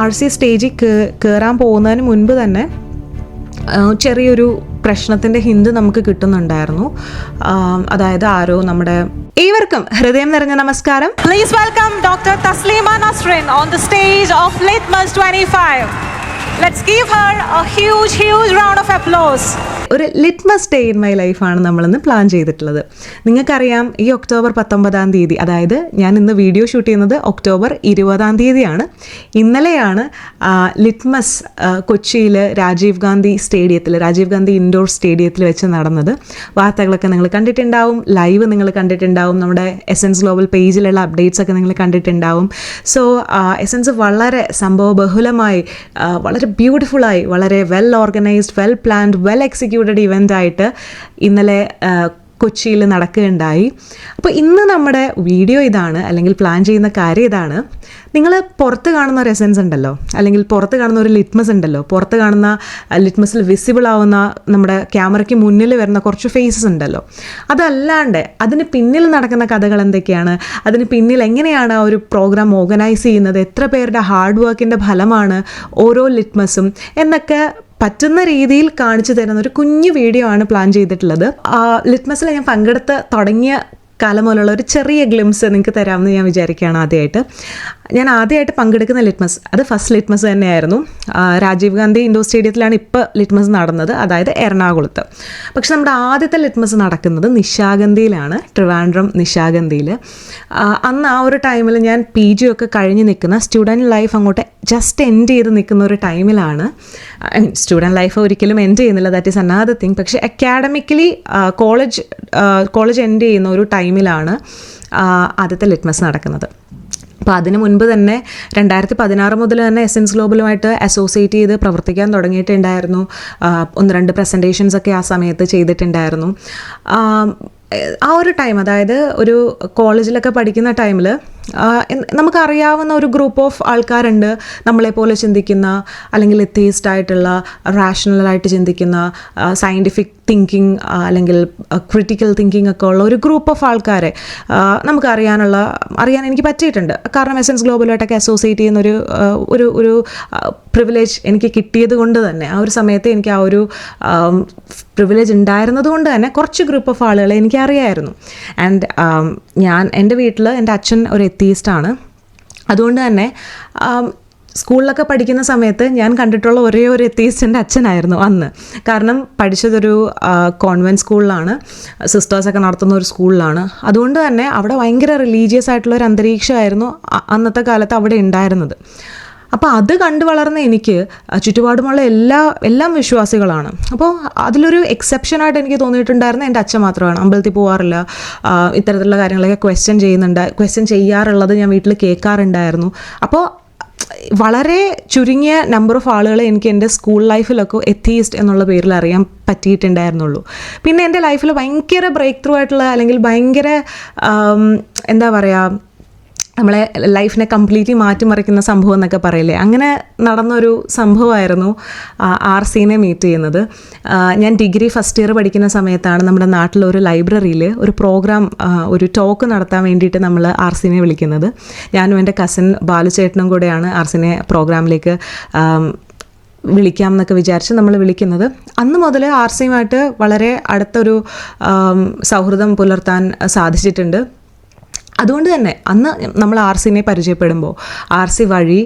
RC സ്റ്റേജിൽ കയറാൻ പോകുന്നതിന് മുൻപ് തന്നെ ചെറിയൊരു പ്രശ്നത്തിൻ്റെ ഹിന്ദു നമുക്ക് കിട്ടുന്നുണ്ടായിരുന്നു. അതായത് ആരോ നമ്മുടെ ഏവർക്കും ഹൃദയം നിറഞ്ഞ നമസ്കാരം. Please welcome Dr. Taslima Nasrin on the stage of Litmus 25. Let's give her a huge round of applause. ഒരു ലിറ്റ്മസ് ഡേ ഇൻ മൈ ലൈഫാണ് നമ്മളിന്ന് പ്ലാൻ ചെയ്തിട്ടുള്ളത്. നിങ്ങൾക്കറിയാം, ഈ ഒക്ടോബർ 19 അതായത് ഞാൻ ഇന്ന് വീഡിയോ ഷൂട്ട് ചെയ്യുന്നത് ഒക്ടോബർ 20 ഇന്നലെയാണ് ലിറ്റ്മസ് കൊച്ചിയിൽ രാജീവ് ഗാന്ധി ഇൻഡോർ സ്റ്റേഡിയത്തിൽ വെച്ച് നടന്നത്. വാർത്തകളൊക്കെ നിങ്ങൾ കണ്ടിട്ടുണ്ടാവും, ലൈവ് നിങ്ങൾ കണ്ടിട്ടുണ്ടാവും, നമ്മുടെ എസെൻസ് ഗ്ലോബൽ പേജിലുള്ള അപ്ഡേറ്റ്സ് ഒക്കെ നിങ്ങൾ കണ്ടിട്ടുണ്ടാവും. സോ എസെൻസ് വളരെ സംഭവബഹുലമായി, വളരെ ബ്യൂട്ടിഫുള്ളായി, വളരെ well organised, well planned, well executed event ആയിട്ട് ഇന്നലെ കൊച്ചിയിൽ നടക്കുകയുണ്ടായി. അപ്പോൾ ഇന്ന് നമ്മുടെ വീഡിയോ ഇതാണ്, അല്ലെങ്കിൽ പ്ലാൻ ചെയ്യുന്ന കാര്യം ഇതാണ്. നിങ്ങൾ പുറത്ത് കാണുന്ന ഒരു എസെൻസ് ഉണ്ടല്ലോ, അല്ലെങ്കിൽ പുറത്ത് കാണുന്ന ഒരു ലിറ്റ്മസ് ഉണ്ടല്ലോ, പുറത്ത് കാണുന്ന ലിറ്റ്മസിൽ വിസിബിൾ ആവുന്ന നമ്മുടെ ക്യാമറയ്ക്ക് മുന്നിൽ വരുന്ന കുറച്ച് ഫേസസ് ഉണ്ടല്ലോ, അതല്ലാണ്ട് അതിന് പിന്നിൽ നടക്കുന്ന കഥകൾ എന്തൊക്കെയാണ്, അതിന് പിന്നിൽ എങ്ങനെയാണ് ആ ഒരു പ്രോഗ്രാം ഓർഗനൈസ് ചെയ്യുന്നത്, എത്ര പേരുടെ ഹാർഡ് വർക്കിൻ്റെ ഫലമാണ് ഓരോ ലിറ്റ്മസും എന്നൊക്കെ പറ്റുന്ന രീതിയിൽ കാണിച്ചു തരുന്ന ഒരു കുഞ്ഞു വീഡിയോ ആണ് പ്ലാൻ ചെയ്തിട്ടുള്ളത്. ലിറ്റ്മസിൽ ഞാൻ പങ്കെടുത്ത് തുടങ്ങിയ കാലം പോലുള്ള ഒരു ചെറിയ ഗ്ലിംസ് നിങ്ങൾക്ക് തരാമെന്ന് ഞാൻ വിചാരിക്കുകയാണ്. ഞാൻ ആദ്യമായിട്ട് പങ്കെടുക്കുന്ന ലിറ്റ്മസ് അത് ഫസ്റ്റ് ലിറ്റ്മസ് തന്നെയായിരുന്നു. രാജീവ് ഗാന്ധി ഇൻഡോർ സ്റ്റേഡിയത്തിലാണ് ഇപ്പോൾ ലിറ്റ്മസ് നടന്നത്, അതായത് എറണാകുളത്ത്. പക്ഷെ നമ്മുടെ ആദ്യത്തെ ലിറ്റ്മസ് നടക്കുന്നത് നിശാഗന്ധിയിലാണ്, ട്രിവാൻഡ്രം നിശാഗന്ധിയിൽ. അന്ന് ആ ഒരു ടൈമിൽ ഞാൻ PG ഒക്കെ കഴിഞ്ഞ് നിൽക്കുന്ന, സ്റ്റുഡൻറ്റ് ലൈഫ് അങ്ങോട്ട് ജസ്റ്റ് എൻഡ് ചെയ്ത് നിൽക്കുന്ന ഒരു ടൈമിലാണ്. സ്റ്റുഡൻറ്റ് ലൈഫ് ഒരിക്കലും എൻഡ് ചെയ്യുന്നില്ല, ദാറ്റ് ഈസ് അനദർ തിങ്. പക്ഷേ അക്കാഡമിക്കലി കോളേജ് എൻഡ് ചെയ്യുന്ന ഒരു ടൈമിലാണ് ആദ്യത്തെ ലിറ്റ്മസ് നടക്കുന്നത്. അപ്പോൾ അതിന് മുൻപ് തന്നെ 2016 മുതൽ തന്നെ എസെൻസ് ഗ്ലോബലുമായിട്ട് അസോസിയേറ്റ് ചെയ്ത് പ്രവർത്തിക്കാൻ തുടങ്ങിയിട്ടുണ്ടായിരുന്നു. 1-2 പ്രസൻറ്റേഷൻസ് ഒക്കെ ആ സമയത്ത് ചെയ്തിട്ടുണ്ടായിരുന്നു. ആ ഒരു ടൈം, അതായത് ഒരു കോളേജിലൊക്കെ പഠിക്കുന്ന ടൈമിൽ നമുക്കറിയാവുന്ന ഒരു ഗ്രൂപ്പ് ഓഫ് ആൾക്കാരുണ്ട്, നമ്മളെപ്പോലെ ചിന്തിക്കുന്ന, അല്ലെങ്കിൽ എത്തീസ്റ്റ് ആയിട്ടുള്ള, റാഷണലായിട്ട് ചിന്തിക്കുന്ന, സയൻറ്റിഫിക് തിങ്കിങ് അല്ലെങ്കിൽ ക്രിട്ടിക്കൽ തിങ്കിങ് ഒക്കെ ഉള്ള ഒരു ഗ്രൂപ്പ് ഓഫ് ആൾക്കാരെ അറിയാൻ എനിക്ക് പറ്റിയിട്ടുണ്ട്. കാരണം എസെൻസ് ഗ്ലോബലുമായിട്ടൊക്കെ അസോസിയേറ്റ് ചെയ്യുന്ന ഒരു പ്രിവിലേജ് എനിക്ക് കിട്ടിയത് കൊണ്ട് തന്നെ, ആ ഒരു സമയത്ത് എനിക്ക് ആ ഒരു പ്രിവിലേജ് ഉണ്ടായിരുന്നത് കൊണ്ട് തന്നെ കുറച്ച് ഗ്രൂപ്പ് ഓഫ് ആളുകളെ എനിക്കറിയായിരുന്നു. ആൻഡ് എൻ്റെ വീട്ടിൽ എൻ്റെ അച്ഛൻ ഒരു എത്തീസ്റ്റാണ്. അതുകൊണ്ട് തന്നെ സ്കൂളിലൊക്കെ പഠിക്കുന്ന സമയത്ത് ഞാൻ കണ്ടിട്ടുള്ള ഒരേ ഒരു എത്തീസ്റ്റ് എൻ്റെ അച്ഛനായിരുന്നു അന്ന്. കാരണം പഠിച്ചതൊരു കോൺവെൻറ്റ് സ്കൂളിലാണ്, സിസ്റ്റേഴ്സൊക്കെ നടത്തുന്ന ഒരു സ്കൂളിലാണ്. അതുകൊണ്ട് തന്നെ അവിടെ ഭയങ്കര റിലീജിയസ് ആയിട്ടുള്ള ഒരു അന്തരീക്ഷമായിരുന്നു അന്നത്തെ കാലത്ത് അവിടെ ഉണ്ടായിരുന്നത്. അപ്പോൾ അത് കണ്ടു വളർന്ന എനിക്ക് ചുറ്റുപാടുമുള്ള എല്ലാം വിശ്വാസികളാണ്. അപ്പോൾ അതിലൊരു എക്സെപ്ഷനായിട്ട് എനിക്ക് തോന്നിയിട്ടുണ്ടായിരുന്ന എൻ്റെ അച്ഛൻ മാത്രമാണ്. അമ്പലത്തിൽ പോകാറില്ല, ഇത്തരത്തിലുള്ള കാര്യങ്ങളൊക്കെ ക്വസ്റ്റ്യൻ ചെയ്യാറുള്ളത് ഞാൻ വീട്ടിൽ കേൾക്കാറുണ്ടായിരുന്നു. അപ്പോൾ വളരെ ചുരുങ്ങിയ നമ്പർ ഓഫ് ആളുകളെ എനിക്ക് എൻ്റെ സ്കൂൾ ലൈഫിലൊക്കെ എത്തീസ്റ്റ് എന്നുള്ള പേരിൽ അറിയാൻ പറ്റിയിട്ടുണ്ടായിരുന്നുള്ളൂ. പിന്നെ എൻ്റെ ലൈഫിൽ ഭയങ്കര ബ്രേക്ക് ത്രൂ ആയിട്ടുള്ള, അല്ലെങ്കിൽ ഭയങ്കര എന്താ പറയുക, നമ്മളെ ലൈഫിനെ കംപ്ലീറ്റ്ലി മാറ്റിമറിക്കുന്ന സംഭവം എന്നൊക്കെ പറയില്ലേ, അങ്ങനെ നടന്നൊരു സംഭവമായിരുന്നു RCനെ മീറ്റ് ചെയ്യുന്നത്. ഞാൻ ഡിഗ്രി ഫസ്റ്റ് ഇയർ പഠിക്കുന്ന സമയത്താണ് നമ്മുടെ നാട്ടിലൊരു ലൈബ്രറിയിൽ ഒരു പ്രോഗ്രാം, ഒരു ടോക്ക് നടത്താൻ വേണ്ടിയിട്ട് നമ്മൾ RCനെ വിളിക്കുന്നത്. ഞാനും എൻ്റെ കസിൻ ബാലുചേട്ടനും കൂടെയാണ് RCനെ പ്രോഗ്രാമിലേക്ക് വിളിക്കാം എന്നൊക്കെ വിചാരിച്ച് നമ്മൾ വിളിക്കുന്നത്. അന്ന് മുതൽ RCയുമായിട്ട് വളരെ അടുത്തൊരു സൗഹൃദം പുലർത്താൻ സാധിച്ചിട്ടുണ്ട്. അതുകൊണ്ട് തന്നെ അന്ന് നമ്മൾ RCനെ പരിചയപ്പെടുമ്പോൾ, RC വഴി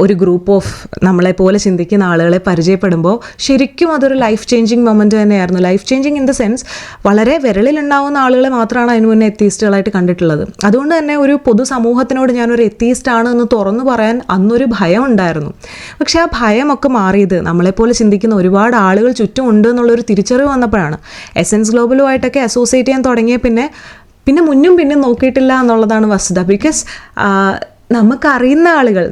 ഒരു ഗ്രൂപ്പ് ഓഫ് നമ്മളെപ്പോലെ ചിന്തിക്കുന്ന ആളുകളെ പരിചയപ്പെടുമ്പോൾ ശരിക്കും അതൊരു ലൈഫ് ചേഞ്ചിങ് മൊമെൻ്റ് തന്നെയായിരുന്നു. Life changing in the sense, വളരെ വിരലിലുണ്ടാവുന്ന ആളുകളെ മാത്രമാണ് അതിന് മുന്നേ എത്തീസ്റ്റുകളായിട്ട് കണ്ടിട്ടുള്ളത്. അതുകൊണ്ട് തന്നെ ഒരു പൊതുസമൂഹത്തിനോട് ഞാനൊരു എത്തീസ്റ്റാണ് എന്ന് തുറന്നു പറയാൻ അന്നൊരു ഭയം ഉണ്ടായിരുന്നു. പക്ഷേ ആ ഭയമൊക്കെ മാറിയത് നമ്മളെപ്പോലെ ചിന്തിക്കുന്ന ഒരുപാട് ആളുകൾ ചുറ്റുമുണ്ട് എന്നുള്ളൊരു തിരിച്ചറിവ് വന്നപ്പോഴാണ്. എസെൻസ് ഗ്ലോബലുമായിട്ടൊക്കെ അസോസിയേറ്റ് ചെയ്യാൻ തുടങ്ങിയ പിന്നെ മുന്നും പിന്നും നോക്കിയിട്ടില്ല എന്നുള്ളതാണ് വസ്തുത. ബിക്കോസ് നമുക്കറിയുന്ന ആളുകൾ,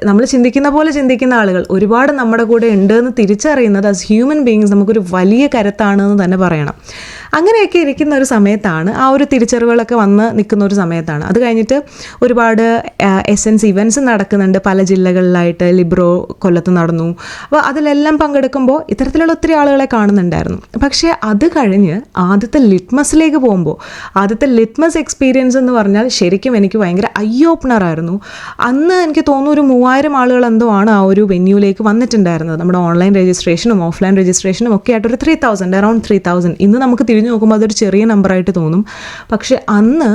നമ്മൾ ചിന്തിക്കുന്ന പോലെ ചിന്തിക്കുന്ന ആളുകൾ ഒരുപാട് നമ്മുടെ കൂടെ ഉണ്ട് എന്ന് തിരിച്ചറിയുന്നത് ആസ് ഹ്യൂമൻ ബീയിങ്സ് നമുക്കൊരു വലിയ കരുത്താണെന്ന് തന്നെ പറയണം. അങ്ങനെയൊക്കെ ഇരിക്കുന്ന ഒരു സമയത്താണ്, ആ ഒരു തിരിച്ചറിവുകളൊക്കെ വന്ന് നിൽക്കുന്ന ഒരു സമയത്താണ്. അത് കഴിഞ്ഞിട്ട് ഒരുപാട് എസെൻസ് ഇവൻറ്റ്സ് നടക്കുന്നുണ്ട് പല ജില്ലകളിലായിട്ട്. ലിബ്രോ കൊല്ലത്ത് നടന്നു. അപ്പോൾ അതിലെല്ലാം പങ്കെടുക്കുമ്പോൾ ഇത്തരത്തിലുള്ള ഒത്തിരി ആളുകളെ കാണുന്നുണ്ടായിരുന്നു. പക്ഷേ അത് കഴിഞ്ഞ് ആദ്യത്തെ ലിറ്റ്മസിലേക്ക് പോകുമ്പോൾ, ആദ്യത്തെ ലിറ്റ്മസ് എക്സ്പീരിയൻസ് എന്ന് പറഞ്ഞാൽ ശരിക്കും എനിക്ക് ഭയങ്കര ഐ ഓപ്പണറായിരുന്നു. അന്ന് എനിക്ക് തോന്നുന്നു ഒരു 3000 ആളുകൾ എന്തോ ആണ് ആ ഒരു വെന്യൂലേക്ക് വന്നിട്ടുണ്ടായിരുന്നത്. നമ്മുടെ ഓൺലൈൻ രജിസ്ട്രേഷനും ഓഫ്ലൈൻ രജിസ്ട്രേഷനും ഒക്കെ ആയിട്ടൊരു 3000, അറൗണ്ട് 3000. ഇന്ന് നമുക്ക് തിരിഞ്ഞു നോക്കുമ്പോൾ അതൊരു ചെറിയ നമ്പറായിട്ട് തോന്നും. പക്ഷെ അന്ന്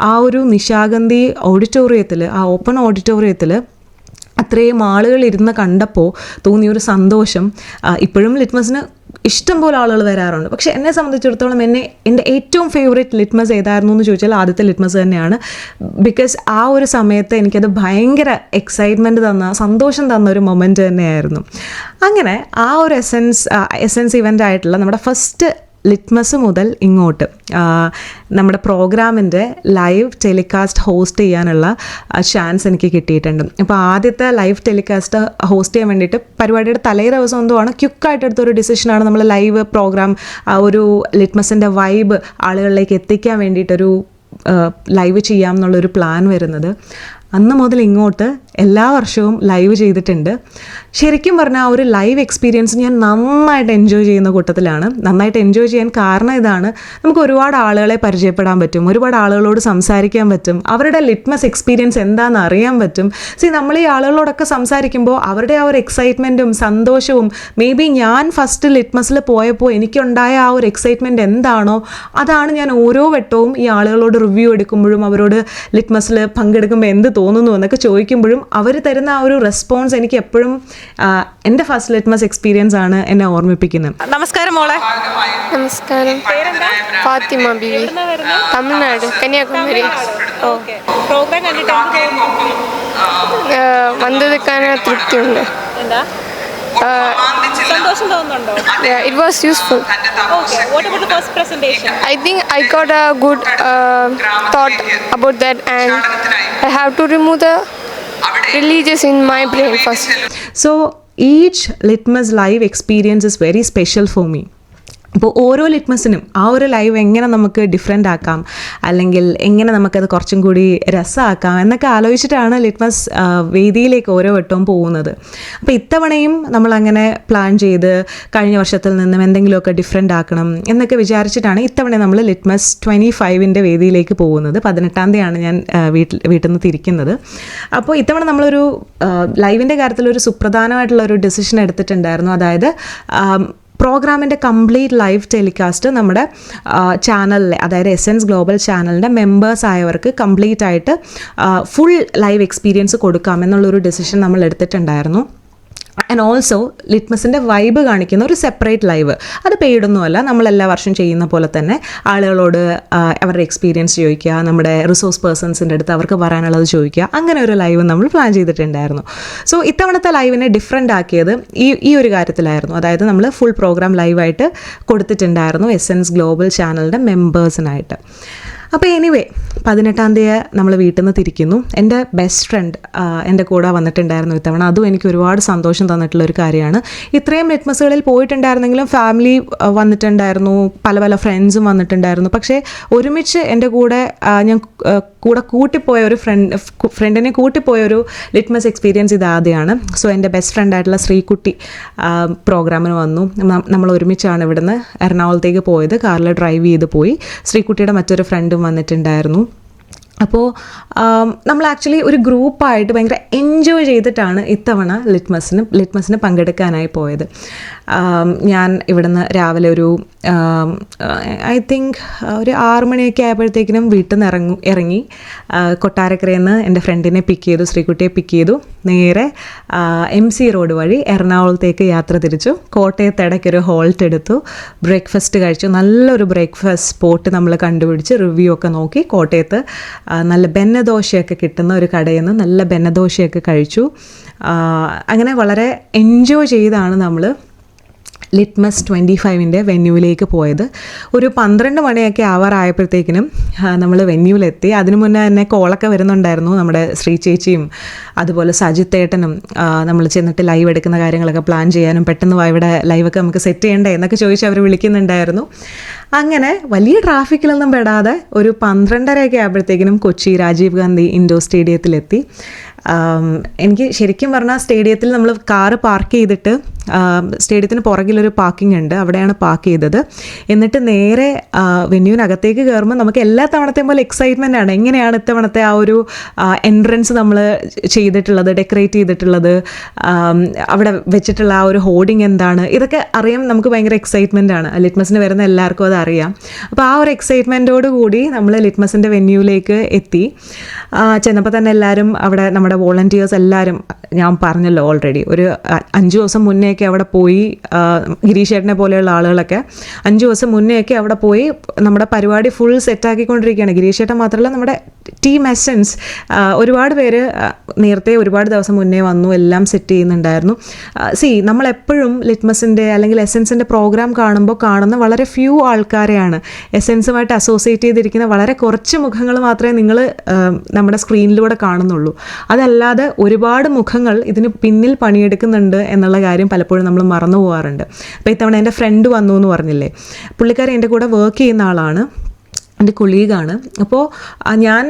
ആ ഒരു നിശാഗന്ധി ഓഡിറ്റോറിയത്തിൽ, ആ ഓപ്പൺ ഓഡിറ്റോറിയത്തിൽ അത്രയും ആളുകൾ ഇരുന്ന് കണ്ടപ്പോൾ തോന്നിയൊരു സന്തോഷം. ഇപ്പോഴും ലിറ്റ്മസിന് ഇഷ്ടം പോലെ ആളുകൾ വരാറുണ്ട്. പക്ഷെ എന്നെ സംബന്ധിച്ചിടത്തോളം എൻ്റെ ഏറ്റവും ഫേവറേറ്റ് ലിറ്റ്മസ് ഏതായിരുന്നു എന്ന് ചോദിച്ചാൽ ആദ്യത്തെ ലിറ്റ്മസ് തന്നെയാണ്. ബിക്കോസ് ആ ഒരു സമയത്ത് എനിക്കത് ഭയങ്കര എക്സൈറ്റ്മെൻറ്റ് തന്ന, സന്തോഷം തന്ന ഒരു മൊമെൻറ്റ് തന്നെയായിരുന്നു. അങ്ങനെ ആ ഒരു എസെൻസ് ഇവൻ്റ് ആയിട്ടുള്ള നമ്മുടെ ഫസ്റ്റ് ലിറ്റ്മസ് മുതൽ ഇങ്ങോട്ട് നമ്മുടെ പ്രോഗ്രാമിൻ്റെ ലൈവ് ടെലികാസ്റ്റ് ഹോസ്റ്റ് ചെയ്യാനുള്ള ചാൻസ് എനിക്ക് കിട്ടിയിട്ടുണ്ട്. അപ്പോൾ ആദ്യത്തെ ലൈവ് ടെലികാസ്റ്റ് ഹോസ്റ്റ് ചെയ്യാൻ വേണ്ടിയിട്ട് പരിപാടിയുടെ തലേ ദിവസം എന്തുവാണ് ക്വിക്കായിട്ട് എടുത്തൊരു ഡിസിഷനാണ് നമ്മൾ ലൈവ് പ്രോഗ്രാം, ഒരു ലിറ്റ്മസിൻ്റെ വൈബ് ആളുകളിലേക്ക് എത്തിക്കാൻ വേണ്ടിയിട്ടൊരു ലൈവ് ചെയ്യാം എന്നുള്ളൊരു പ്ലാൻ വരുന്നത്. അന്ന് മുതൽ ഇങ്ങോട്ട് എല്ലാ വർഷവും ലൈവ് ചെയ്തിട്ടുണ്ട്. ശരിക്കും പറഞ്ഞാൽ ആ ഒരു ലൈവ് എക്സ്പീരിയൻസ് ഞാൻ നന്നായിട്ട് എൻജോയ് ചെയ്യുന്ന കൂട്ടത്തിലാണ്. നന്നായിട്ട് എൻജോയ് ചെയ്യാൻ കാരണം ഇതാണ്, നമുക്ക് ഒരുപാട് ആളുകളെ പരിചയപ്പെടാൻ പറ്റും, ഒരുപാട് ആളുകളോട് സംസാരിക്കാൻ പറ്റും, അവരുടെ ലിറ്റ്മസ് എക്സ്പീരിയൻസ് എന്താണെന്ന് അറിയാൻ പറ്റും. നമ്മൾ ഈ ആളുകളോടൊക്കെ സംസാരിക്കുമ്പോൾ അവരുടെ ആ ഒരു എക്സൈറ്റ്മെൻറ്റും സന്തോഷവും, മേ ബി ഞാൻ ഫസ്റ്റ് ലിറ്റ്മസിൽ പോയപ്പോൾ എനിക്കുണ്ടായ ആ ഒരു എക്സൈറ്റ്മെൻറ്റ് എന്താണോ അതാണ് ഞാൻ ഓരോ വട്ടവും ഈ ആളുകളോട് റിവ്യൂ എടുക്കുമ്പോഴും അവരോട് ലിറ്റ്മസിൽ പങ്കെടുക്കുമ്പോൾ എന്ത് തോന്നുന്നു എന്നൊക്കെ ചോദിക്കുമ്പോഴും അവർ തരുന്ന ആ ഒരു റെസ്പോൺസ് എനിക്ക് എപ്പോഴും എൻ്റെ ഫസ്റ്റ് ലിറ്റ്മസ് എക്സ്പീരിയൻസ് ആണ് എന്നെ ഓർമ്മിപ്പിക്കുന്നത്. നമസ്കാരം മോളെ. നമസ്കാരം. ഫാത്തിമ ബീവി, തമിഴ്നാട്, കന്യാകുമാരി. ഓക്കെ. പ്രോഗ്രാം കണ്ടിട്ട് വന്നതുക്കാன തൃപ്തിയുണ്ട്. എന്താ സന്തോഷം തോന്നുന്നുണ്ടോ? It was useful. Okay. What about the first presentation? I think I got a good thought about that, and I have to remove the religious in my brain first. So each litmus live experience is very special for me. അപ്പോൾ ഓരോ ലിറ്റ്മസിനും ആ ഒരു live എങ്ങനെ നമുക്ക് different ആക്കാം, അല്ലെങ്കിൽ എങ്ങനെ നമുക്കത് കുറച്ചും കൂടി രസമാക്കാം എന്നൊക്കെ ആലോചിച്ചിട്ടാണ് ലിറ്റ്മസ് വേദിയിലേക്ക് ഓരോ വട്ടവും പോകുന്നത്. അപ്പോൾ ഇത്തവണയും നമ്മളങ്ങനെ പ്ലാൻ ചെയ്ത് കഴിഞ്ഞ വർഷത്തിൽ നിന്നും എന്തെങ്കിലുമൊക്കെ ഡിഫറെൻ്റ് ആക്കണം എന്നൊക്കെ വിചാരിച്ചിട്ടാണ് ഇത്തവണ നമ്മൾ ലിറ്റ്മസ് 25-ൻ്റെ വേദിയിലേക്ക് പോകുന്നത്. 18-ാം തീയതിയാണ് ഞാൻ വീട്ടിൽ നിന്ന് തിരിക്കുന്നത്. അപ്പോൾ ഇത്തവണ നമ്മളൊരു ലൈവിൻ്റെ കാര്യത്തിലൊരു സുപ്രധാനമായിട്ടുള്ളൊരു ഡിസിഷൻ എടുത്തിട്ടുണ്ടായിരുന്നു. അതായത് പ്രോഗ്രാമിൻ്റെ കംപ്ലീറ്റ് ലൈവ് ടെലികാസ്റ്റ് നമ്മുടെ ചാനലിലെ, അതായത് എസെൻസ് ഗ്ലോബൽ ചാനലിൻ്റെ മെമ്പേഴ്സ് ആയവർക്ക് കംപ്ലീറ്റ് ആയിട്ട് ഫുൾ ലൈവ് എക്സ്പീരിയൻസ് കൊടുക്കാം എന്നുള്ളൊരു ഡിസിഷൻ നമ്മൾ എടുത്തിട്ടുണ്ടായിരുന്നു. ആൻഡ് ഓൾസോ ലിറ്റ്മസിൻ്റെ വൈബ് കാണിക്കുന്ന ഒരു സെപ്പറേറ്റ് ലൈവ്, അത് പെയ്ഡൊന്നുമല്ല, നമ്മളെല്ലാ വർഷം ചെയ്യുന്ന പോലെ തന്നെ ആളുകളോട് അവരുടെ എക്സ്പീരിയൻസ് ചോദിക്കുക, നമ്മുടെ റിസോഴ്സ് പേഴ്സൺസിൻ്റെ അടുത്ത് അവർക്ക് പറയാനുള്ളത് ചോദിക്കുക, അങ്ങനെ ഒരു ലൈവ് നമ്മൾ പ്ലാൻ ചെയ്തിട്ടുണ്ടായിരുന്നു. സോ ഇത്തവണത്തെ ലൈവിനെ ഡിഫറെൻ്റ് ആക്കിയത് ഈ ഒരു കാര്യത്തിലായിരുന്നു. അതായത് നമ്മൾ ഫുൾ പ്രോഗ്രാം ലൈവായിട്ട് കൊടുത്തിട്ടുണ്ടായിരുന്നു എസെൻസ് ഗ്ലോബൽ ചാനലിൻ്റെ മെമ്പേഴ്സിനായിട്ട്. അപ്പോൾ എനിവേ 18-ാം തീയതി നമ്മൾ വീട്ടിൽ നിന്ന് തിരിക്കുന്നു. എൻ്റെ ബെസ്റ്റ് ഫ്രണ്ട് എൻ്റെ കൂടെ വന്നിട്ടുണ്ടായിരുന്നു ഇത്തവണ. അതും എനിക്ക് ഒരുപാട് സന്തോഷം തന്നിട്ടുള്ളൊരു കാര്യമാണ്. ഇത്രയും ലിറ്റ്മസുകളിൽ പോയിട്ടുണ്ടായിരുന്നെങ്കിലും ഫാമിലി വന്നിട്ടുണ്ടായിരുന്നു, പല പല ഫ്രണ്ട്സും വന്നിട്ടുണ്ടായിരുന്നു. പക്ഷേ ഒരുമിച്ച് എൻ്റെ കൂടെ ഞാൻ കൂട്ടിപ്പോയ ഒരു ഫ്രണ്ടിനെ കൂട്ടിപ്പോയൊരു ലിറ്റ്മസ് എക്സ്പീരിയൻസ് ഇതാദ്യമാണ്. സോ എൻ്റെ ബെസ്റ്റ് ഫ്രണ്ടായിട്ടുള്ള ശ്രീകുട്ടി പ്രോഗ്രാമിന് വന്നു. നമ്മൾ ഒരുമിച്ചാണ് ഇവിടുന്ന് എറണാകുളത്തേക്ക് പോയത്, കാറിൽ ഡ്രൈവ് ചെയ്ത് പോയി. ശ്രീകുട്ടിയുടെ മറ്റൊരു ഫ്രണ്ടും വന്നിട്ടുണ്ടായിരുന്നു. അപ്പോൾ നമ്മൾ ആക്ച്വലി ഒരു ഗ്രൂപ്പായിട്ട് ഭയങ്കര എൻജോയ് ചെയ്തിട്ടാണ് ഇത്തവണ ലിറ്റ്മസിന് പങ്കെടുക്കാനായി പോയത്. ഞാൻ ഇവിടുന്ന് രാവിലെ ഒരു ഐ തിങ്ക് ഒരു 6 മണിയൊക്കെ ആയപ്പോഴത്തേക്കിനും വീട്ടിൽ നിന്ന് ഇറങ്ങി കൊട്ടാരക്കരയിൽ നിന്ന് എൻ്റെ ഫ്രണ്ടിനെ പിക്ക് ചെയ്തു, ശ്രീകുട്ടിയെ പിക്ക് ചെയ്തു. നേരെ MC റോഡ് വഴി എറണാകുളത്തേക്ക് യാത്ര തിരിച്ചു. കോട്ടയത്ത് ഇടയ്ക്കൊരു ഹോൾട്ട് എടുത്തു, ബ്രേക്ക്ഫാസ്റ്റ് കഴിച്ചു. നല്ലൊരു ബ്രേക്ക്ഫാസ്റ്റ് സ്പോട്ട് നമ്മൾ കണ്ടുപിടിച്ച് റിവ്യൂ ഒക്കെ നോക്കി കോട്ടയത്ത് നല്ല ബെന്നദോശയൊക്കെ കിട്ടുന്ന ഒരു കടയിൽ നിന്ന് നല്ല ബെന്നദോശയൊക്കെ കഴിച്ചു. അങ്ങനെ വളരെ എൻജോയ് ചെയ്താണ് നമ്മൾ ലിറ്റ്മസ് 25-ൻ്റെ വെന്യൂവിലേക്ക് പോയത്. ഒരു 12 മണിയൊക്കെ ആവാറായപ്പോഴത്തേക്കിനും നമ്മൾ വെന്യൂവിലെത്തി. അതിനു മുന്നേ തന്നെ കോളൊക്കെ വരുന്നുണ്ടായിരുന്നു, നമ്മുടെ ശ്രീ ചേച്ചിയും അതുപോലെ സജിത്തേട്ടനും. നമ്മൾ ചെന്നിട്ട് ലൈവ് എടുക്കുന്ന കാര്യങ്ങളൊക്കെ പ്ലാൻ ചെയ്യാനും പെട്ടെന്ന് ഇവിടെ ലൈവൊക്കെ നമുക്ക് സെറ്റ് ചെയ്യണ്ടേ എന്നൊക്കെ ചോദിച്ച് അവർ വിളിക്കുന്നുണ്ടായിരുന്നു. അങ്ങനെ വലിയ ട്രാഫിക്കിലൊന്നും പെടാതെ ഒരു 12:30 ആയപ്പോഴത്തേക്കിനും കൊച്ചി രാജീവ് ഗാന്ധി ഇൻഡോർ സ്റ്റേഡിയത്തിലെത്തി. എനിക്ക് ശരിക്കും പറഞ്ഞാൽ സ്റ്റേഡിയത്തിൽ നമ്മൾ കാറ് പാർക്ക് ചെയ്തിട്ട് സ്റ്റേഡിയത്തിന് പുറകിലൊരു പാർക്കിംഗ് ഉണ്ട്, അവിടെയാണ് പാർക്ക് ചെയ്തത്. എന്നിട്ട് നേരെ വെന്യൂവിനകത്തേക്ക് കയറുമ്പോൾ നമുക്ക് എല്ലാ തവണത്തെയും പോലെ എക്സൈറ്റ്മെൻ്റ് ആണ്. എങ്ങനെയാണ് ഇത്തവണത്തെ ആ ഒരു എൻട്രൻസ് നമ്മൾ ചെയ്തിട്ടുള്ളത്, ഡെക്കറേറ്റ് ചെയ്തിട്ടുള്ളത്, അവിടെ വെച്ചിട്ടുള്ള ആ ഒരു ഹോർഡിങ് എന്താണ്, ഇതൊക്കെ അറിയാൻ നമുക്ക് ഭയങ്കര എക്സൈറ്റ്മെൻ്റ് ആണ്. ലിറ്റ്മസിന് വരുന്ന എല്ലാവർക്കും അത് അറിയാം. അപ്പോൾ ആ ഒരു എക്സൈറ്റ്മെൻറ്റോട് കൂടി നമ്മൾ ലിറ്റ്മസിൻ്റെ വെന്യൂവിലേക്ക് എത്തി. ചെന്നപ്പോൾ തന്നെ എല്ലാവരും അവിടെ നമ്മുടെ വോളണ്ടിയേഴ്സ് എല്ലാവരും, ഞാൻ പറഞ്ഞല്ലോ ഓൾറെഡി, ഒരു 5 ദിവസം മുന്നേയൊക്കെ അവിടെ പോയി, ഗിരീഷേട്ടനെ പോലെയുള്ള ആളുകളൊക്കെ 5 ദിവസം മുന്നേയൊക്കെ അവിടെ പോയി നമ്മുടെ പരിപാടി ഫുൾ സെറ്റാക്കിക്കൊണ്ടിരിക്കുകയാണ്. ഗിരീഷേട്ടൻ മാത്രമല്ല, നമ്മുടെ ടീം എസെൻസ് ഒരുപാട് പേര് നേരത്തെ ഒരുപാട് ദിവസം മുന്നേ വന്നു, എല്ലാം സെറ്റ് ചെയ്യുന്നുണ്ടായിരുന്നു. നമ്മളെപ്പോഴും ലിറ്റ്മസിൻ്റെ അല്ലെങ്കിൽ എസെൻസിൻ്റെ പ്രോഗ്രാം കാണുമ്പോൾ കാണുന്ന വളരെ ഫ്യൂ ആൾക്കാരെയാണ്, എസെൻസുമായിട്ട് അസോസിയേറ്റ് ചെയ്തിരിക്കുന്ന വളരെ കുറച്ച് മുഖങ്ങൾ മാത്രമേ നിങ്ങൾ നമ്മുടെ സ്ക്രീനിലൂടെ കാണുന്നുള്ളൂ. അതല്ലാതെ ഒരുപാട് മുഖങ്ങൾ ഇതിന് പിന്നിൽ പണിയെടുക്കുന്നുണ്ട് എന്നുള്ള കാര്യം പലപ്പോഴും നമ്മൾ മറന്നു പോകാറുണ്ട്. അപ്പോൾ ഇത്തവണ എൻ്റെ ഫ്രണ്ട് വന്നു എന്ന് പറഞ്ഞില്ലേ, പുള്ളിക്കാരൻ എൻ്റെ കൂടെ വർക്ക് ചെയ്യുന്ന ആളാണ്, എൻ്റെ കൊളീഗാണ്. അപ്പോൾ ഞാൻ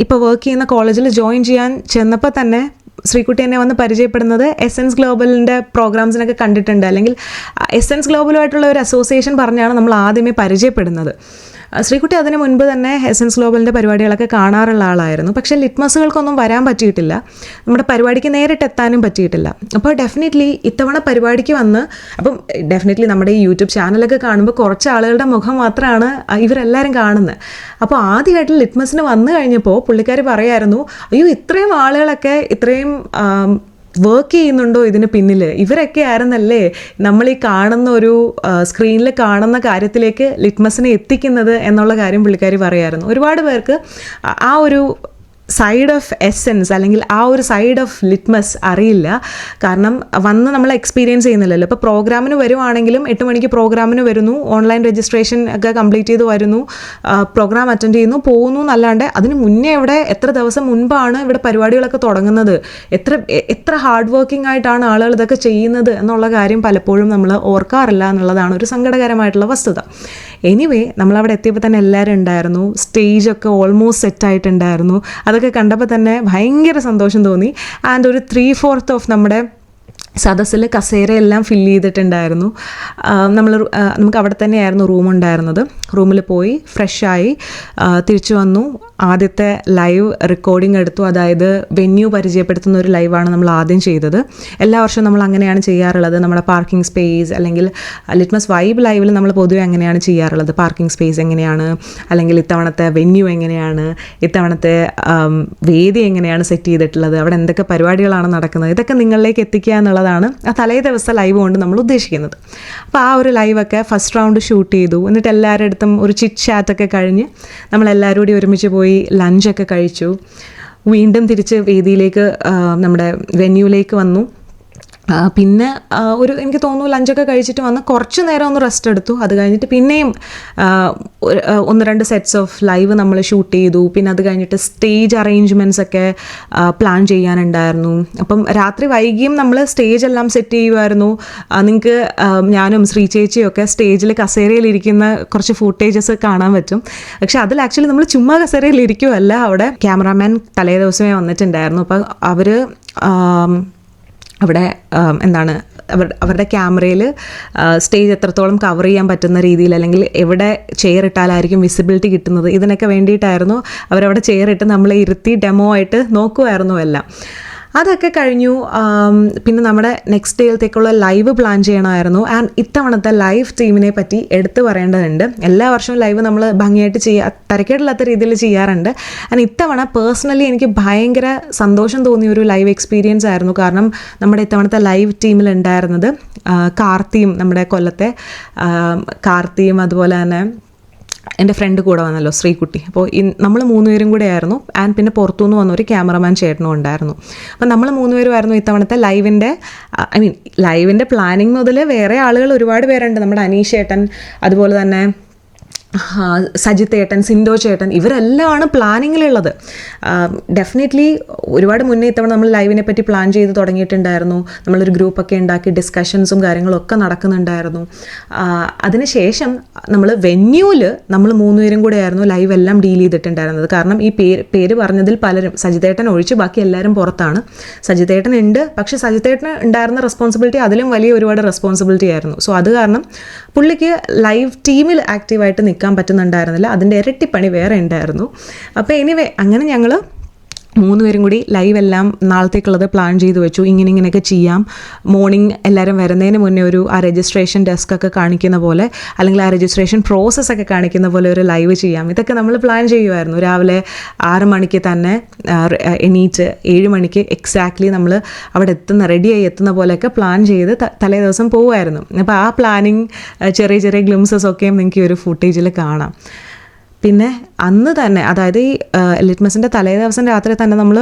ഇപ്പോൾ വർക്ക് ചെയ്യുന്ന കോളേജിൽ ജോയിൻ ചെയ്യാൻ ചെന്നപ്പോൾ തന്നെ ശ്രീകുട്ടി എന്നെ വന്ന് പരിചയപ്പെടുന്നത് എസെൻസ് ഗ്ലോബലിൻ്റെ പ്രോഗ്രാംസിനൊക്കെ കണ്ടിട്ടുണ്ട്, അല്ലെങ്കിൽ എസെൻസ് ഗ്ലോബലുമായിട്ടുള്ള ഒരു അസോസിയേഷൻ പറഞ്ഞാണ് നമ്മൾ ആദ്യമേ പരിചയപ്പെടുന്നത്. ശ്രീകുട്ടി അതിന് മുൻപ് തന്നെ എസെൻസ് ഗ്ലോബലിൻ്റെ പരിപാടികളൊക്കെ കാണാറുള്ള ആളായിരുന്നു. പക്ഷേ ലിറ്റ്മസുകൾക്കൊന്നും വരാൻ പറ്റിയിട്ടില്ല, നമ്മുടെ പരിപാടിക്ക് നേരിട്ട് എത്താനും പറ്റിയിട്ടില്ല. അപ്പോൾ ഡെഫിനറ്റ്ലി ഇത്തവണ പരിപാടിക്ക് വന്ന്, അപ്പം ഡെഫിനറ്റ്ലി നമ്മുടെ ഈ യൂട്യൂബ് ചാനലൊക്കെ കാണുമ്പോൾ കുറച്ച് ആളുകളുടെ മുഖം മാത്രമാണ് ഇവരെല്ലാവരും കാണുന്നത്. അപ്പോൾ ആദ്യമായിട്ട് ലിറ്റ്മസിന് വന്നു കഴിഞ്ഞപ്പോൾ പുള്ളിക്കാർ പറയായിരുന്നു, അയ്യോ ഇത്രയും ആളുകളൊക്കെ ഇത്രയും വർക്ക് ചെയ്യുന്നുണ്ടോ ഇതിന് പിന്നിൽ, ഇവരൊക്കെ ആയിരുന്നല്ലേ നമ്മൾ ഈ കാണുന്ന ഒരു സ്ക്രീനിൽ കാണുന്ന കാര്യത്തിലേക്ക് ലിറ്റ്മസിനെ എത്തിക്കുന്നത് എന്നുള്ള കാര്യം പുള്ളിക്കാരി പറയായിരുന്നു. ഒരുപാട് പേർക്ക് ആ ഒരു സൈഡ് ഓഫ് എസെൻസ് അല്ലെങ്കിൽ ആ ഒരു സൈഡ് ഓഫ് ലിറ്റ്മസ് അറിയില്ല. കാരണം വന്ന് നമ്മൾ എക്സ്പീരിയൻസ് ചെയ്യുന്നില്ലല്ലോ. ഇപ്പോൾ പ്രോഗ്രാമിന് വരുവാണെങ്കിലും 8 മണിക്ക് പ്രോഗ്രാമിന് വരുന്നു, ഓൺലൈൻ രജിസ്ട്രേഷൻ ഒക്കെ കംപ്ലീറ്റ് ചെയ്ത് വരുന്നു, പ്രോഗ്രാം അറ്റൻഡ് ചെയ്യുന്നു, പോകുന്നു എന്നല്ലാണ്ട് അതിന് മുന്നേ ഇവിടെ എത്ര ദിവസം മുൻപാണ് ഇവിടെ പരിപാടികളൊക്കെ തുടങ്ങുന്നത്, എത്ര ഹാർഡ് വർക്കിംഗ് ആയിട്ടാണ് ആളുകൾ ഇതൊക്കെ ചെയ്യുന്നത് എന്നുള്ള കാര്യം പലപ്പോഴും നമ്മൾ ഓർക്കാറില്ല എന്നുള്ളതാണ് ഒരു സങ്കടകരമായിട്ടുള്ള വസ്തുത. എനിവേ നമ്മളവിടെ എത്തിയപ്പോൾ തന്നെ എല്ലാവരും ഉണ്ടായിരുന്നു, സ്റ്റേജൊക്കെ ഓൾമോസ്റ്റ് സെറ്റായിട്ടുണ്ടായിരുന്നു. അതൊക്കെ കണ്ടപ്പോൾ തന്നെ ഭയങ്കര സന്തോഷം തോന്നി. ആൻഡ് ഒരു 3/4 ഓഫ് നമ്മുടെ സദസ്സിൽ കസേരയെല്ലാം ഫില്ല് ചെയ്തിട്ടുണ്ടായിരുന്നു. നമുക്ക് അവിടെ തന്നെയായിരുന്നു റൂം ഉണ്ടായിരുന്നത്. റൂമിൽ പോയി ഫ്രഷായി തിരിച്ചു വന്നു. ആദ്യത്തെ ലൈവ് റെക്കോർഡിംഗ് എടുത്തു. അതായത് വെന്യൂ പരിചയപ്പെടുത്തുന്ന ഒരു ലൈവാണ് നമ്മൾ ആദ്യം ചെയ്തത്. എല്ലാ വർഷവും നമ്മൾ അങ്ങനെയാണ് ചെയ്യാറുള്ളത്. നമ്മുടെ പാർക്കിംഗ് സ്പേസ് അല്ലെങ്കിൽ ലിറ്റ്മസ് വൈബ് ലൈവിൽ നമ്മൾ പൊതുവെ അങ്ങനെയാണ് ചെയ്യാറുള്ളത്. പാർക്കിംഗ് സ്പേസ് എങ്ങനെയാണ്, അല്ലെങ്കിൽ ഇത്തവണത്തെ വെന്യൂ എങ്ങനെയാണ്, ഇത്തവണത്തെ വേദി എങ്ങനെയാണ് സെറ്റ് ചെയ്തിട്ടുള്ളത്, അവിടെ എന്തൊക്കെ പരിപാടികളാണ് നടക്കുന്നത്, ഇതൊക്കെ നിങ്ങളിലേക്ക് എത്തിക്കുക എന്നുള്ളതാണ് ആ തലേ ദിവസം ലൈവ് കൊണ്ട് നമ്മൾ ഉദ്ദേശിക്കുന്നത്. അപ്പോൾ ആ ഒരു ലൈവൊക്കെ ഫസ്റ്റ് റൗണ്ട് ഷൂട്ട് ചെയ്തു. എന്നിട്ട് എല്ലാവരുടെ അടുത്തും ഒരു ചിറ്റ് ചാറ്റൊക്കെ കഴിഞ്ഞ് നമ്മളെല്ലാവരും കൂടി ഒരുമിച്ച് പോയി ലഞ്ചൊക്കെ കഴിച്ചു. വീണ്ടും തിരിച്ച് വേദിയിലേക്ക് നമ്മുടെ വെന്യൂവിലേക്ക് വന്നു. പിന്നെ എനിക്ക് തോന്നുന്നു ലഞ്ചൊക്കെ കഴിച്ചിട്ട് വന്ന് കുറച്ച് നേരം ഒന്ന് റെസ്റ്റ് എടുത്തു. അത് കഴിഞ്ഞിട്ട് പിന്നെയും 1-2 സെറ്റ്സ് ഓഫ് ലൈവ് നമ്മൾ ഷൂട്ട് ചെയ്തു. പിന്നെ അത് കഴിഞ്ഞിട്ട് സ്റ്റേജ് അറേഞ്ച്മെൻറ്റ്സ് ഒക്കെ പ്ലാൻ ചെയ്യാനുണ്ടായിരുന്നു. അപ്പം രാത്രി വൈകിയും നമ്മൾ സ്റ്റേജ് എല്ലാം സെറ്റ് ചെയ്യുമായിരുന്നു. നിങ്ങൾക്ക് ഞാനും ശ്രീ ചേച്ചിയും ഒക്കെ സ്റ്റേജിൽ കസേരയിലിരിക്കുന്ന കുറച്ച് ഫുട്ടേജസ് കാണാൻ പറ്റും. പക്ഷെ അതിൽ ആക്ച്വലി നമ്മൾ ചുമ്മാ കസേരയിലിരിക്കുമല്ല, അവിടെ ക്യാമറാമാൻ തലേ ദിവസമേ വന്നിട്ടുണ്ടായിരുന്നു. അപ്പോൾ അവർ അവിടെ അവരുടെ ക്യാമറയിൽ സ്റ്റേജ് എത്രത്തോളം കവർ ചെയ്യാൻ പറ്റുന്ന രീതിയിൽ, അല്ലെങ്കിൽ എവിടെ ചെയർ ഇട്ടാലായിരിക്കും വിസിബിലിറ്റി കിട്ടുന്നത്, ഇതിനൊക്കെ വേണ്ടിയിട്ടായിരുന്നു അവരവിടെ ചെയർ ഇട്ട് നമ്മളെ ഇരുത്തി ഡെമോ ആയിട്ട് നോക്കുമായിരുന്നു എല്ലാം. അതൊക്കെ കഴിഞ്ഞു. പിന്നെ നമ്മുടെ നെക്സ്റ്റ് ഡേയിലത്തേക്കുള്ള ലൈവ് പ്ലാൻ ചെയ്യണമായിരുന്നു. ആൻഡ് ഇത്തവണത്തെ ലൈവ് ടീമിനെ പറ്റി എടുത്തു പറയേണ്ടതുണ്ട്. എല്ലാ വർഷവും ലൈവ് നമ്മൾ ഭംഗിയായിട്ട് തരക്കേടില്ലാത്ത രീതിയിൽ ചെയ്യാറുണ്ട്. ആൻഡ് ഇത്തവണ പേഴ്സണലി എനിക്ക് ഭയങ്കര സന്തോഷം തോന്നിയ ഒരു ലൈവ് എക്സ്പീരിയൻസ് ആയിരുന്നു. കാരണം നമ്മുടെ ഇത്തവണത്തെ ലൈവ് ടീമിൽ ഉണ്ടായിരുന്നത് കാർത്തിയും, നമ്മുടെ കൊല്ലത്തെ കാർത്തിയും, അതുപോലെ തന്നെ എൻ്റെ ഫ്രണ്ട് കൂടെ വന്നല്ലോ ശ്രീകുട്ടി. അപ്പോൾ നമ്മൾ 3 പേരും കൂടെ ആയിരുന്നു. ആൻഡ് പിന്നെ പുറത്തുനിന്ന് വന്നൊരു ക്യാമറമാൻ ചേട്ടനും ഉണ്ടായിരുന്നു. അപ്പം നമ്മൾ 3 പേരുമായിരുന്നു ഇത്തവണത്തെ ലൈവിൻ്റെ പ്ലാനിങ് മുതൽ വേറെ ആളുകൾ ഒരുപാട് പേരുണ്ട്. നമ്മുടെ അനീഷ് ചേട്ടൻ, അതുപോലെ തന്നെ സജിത്തേട്ടൻ, സിൻഡോ ചേട്ടൻ, ഇവരെല്ലാമാണ് പ്ലാനിങ്ങിലുള്ളത്. ഡെഫിനറ്റ്ലി ഒരുപാട് മുന്നേ ഇത്തവണ നമ്മൾ ലൈവിനെ പറ്റി പ്ലാൻ ചെയ്ത് തുടങ്ങിയിട്ടുണ്ടായിരുന്നു. നമ്മളൊരു ഗ്രൂപ്പൊക്കെ ഉണ്ടാക്കി ഡിസ്കഷൻസും കാര്യങ്ങളൊക്കെ നടക്കുന്നുണ്ടായിരുന്നു. അതിനുശേഷം നമ്മൾ വെന്യൂവിൽ നമ്മൾ 3 പേരും കൂടെ ആയിരുന്നു ലൈവ് എല്ലാം ഡീൽ ചെയ്തിട്ടുണ്ടായിരുന്നത്. കാരണം ഈ പേര് പറഞ്ഞതിൽ പലരും, സജിത്തേട്ടൻ ഒഴിച്ച് ബാക്കി എല്ലാവരും പുറത്താണ്. സജിത്തേട്ടൻ ഉണ്ട്, പക്ഷേ സജിത്തേട്ടന് ഉണ്ടായിരുന്ന റെസ്പോൺസിബിലിറ്റി അതിലും വലിയ ഒരുപാട് റെസ്പോൺസിബിലിറ്റി ആയിരുന്നു. സോ അത് കാരണം പുള്ളിക്ക് ലൈവ് ടീമിൽ ആക്റ്റീവായിട്ട് നിൽക്കാൻ പറ്റുന്നുണ്ടായിരുന്നില്ല. അതിൻ്റെ ഇരട്ടിപ്പണി വേറെ ഉണ്ടായിരുന്നു. അപ്പോൾ എനിവേ അങ്ങനെ ഞങ്ങൾ 3 പേരും കൂടി ലൈവ് എല്ലാം നാളത്തേക്കുള്ളത് പ്ലാൻ ചെയ്ത് വെച്ചു. ഇങ്ങനെയൊക്കെ ചെയ്യാം. മോർണിംഗ് എല്ലാവരും വരുന്നതിന് മുന്നേ ആ രജിസ്ട്രേഷൻ ഡെസ്ക് ഒക്കെ കാണിക്കുന്ന പോലെ, അല്ലെങ്കിൽ ആ രജിസ്ട്രേഷൻ പ്രോസസ്സൊക്കെ കാണിക്കുന്ന പോലെ ഒരു ലൈവ് ചെയ്യാം. ഇതൊക്കെ നമ്മൾ പ്ലാൻ ചെയ്യുമായിരുന്നു. രാവിലെ 6 മണിക്ക് തന്നെ എണീറ്റ് 7 മണിക്ക് എക്സാക്ട്ലി നമ്മൾ അവിടെ റെഡിയായി എത്തുന്ന പോലെയൊക്കെ പ്ലാൻ ചെയ്ത് തലേ ദിവസം പോകുമായിരുന്നു. അപ്പോൾ ആ പ്ലാനിങ് ചെറിയ ഗ്ലിംസസ് ഒക്കെയും നിങ്ങൾക്ക് ഈ ഒരു ഫുട്ടേജിൽ കാണാം. പിന്നെ അന്ന് തന്നെ, അതായത് ഈ ലിറ്റ്മസിൻ്റെ തലേ ദിവസം രാത്രി തന്നെ നമ്മൾ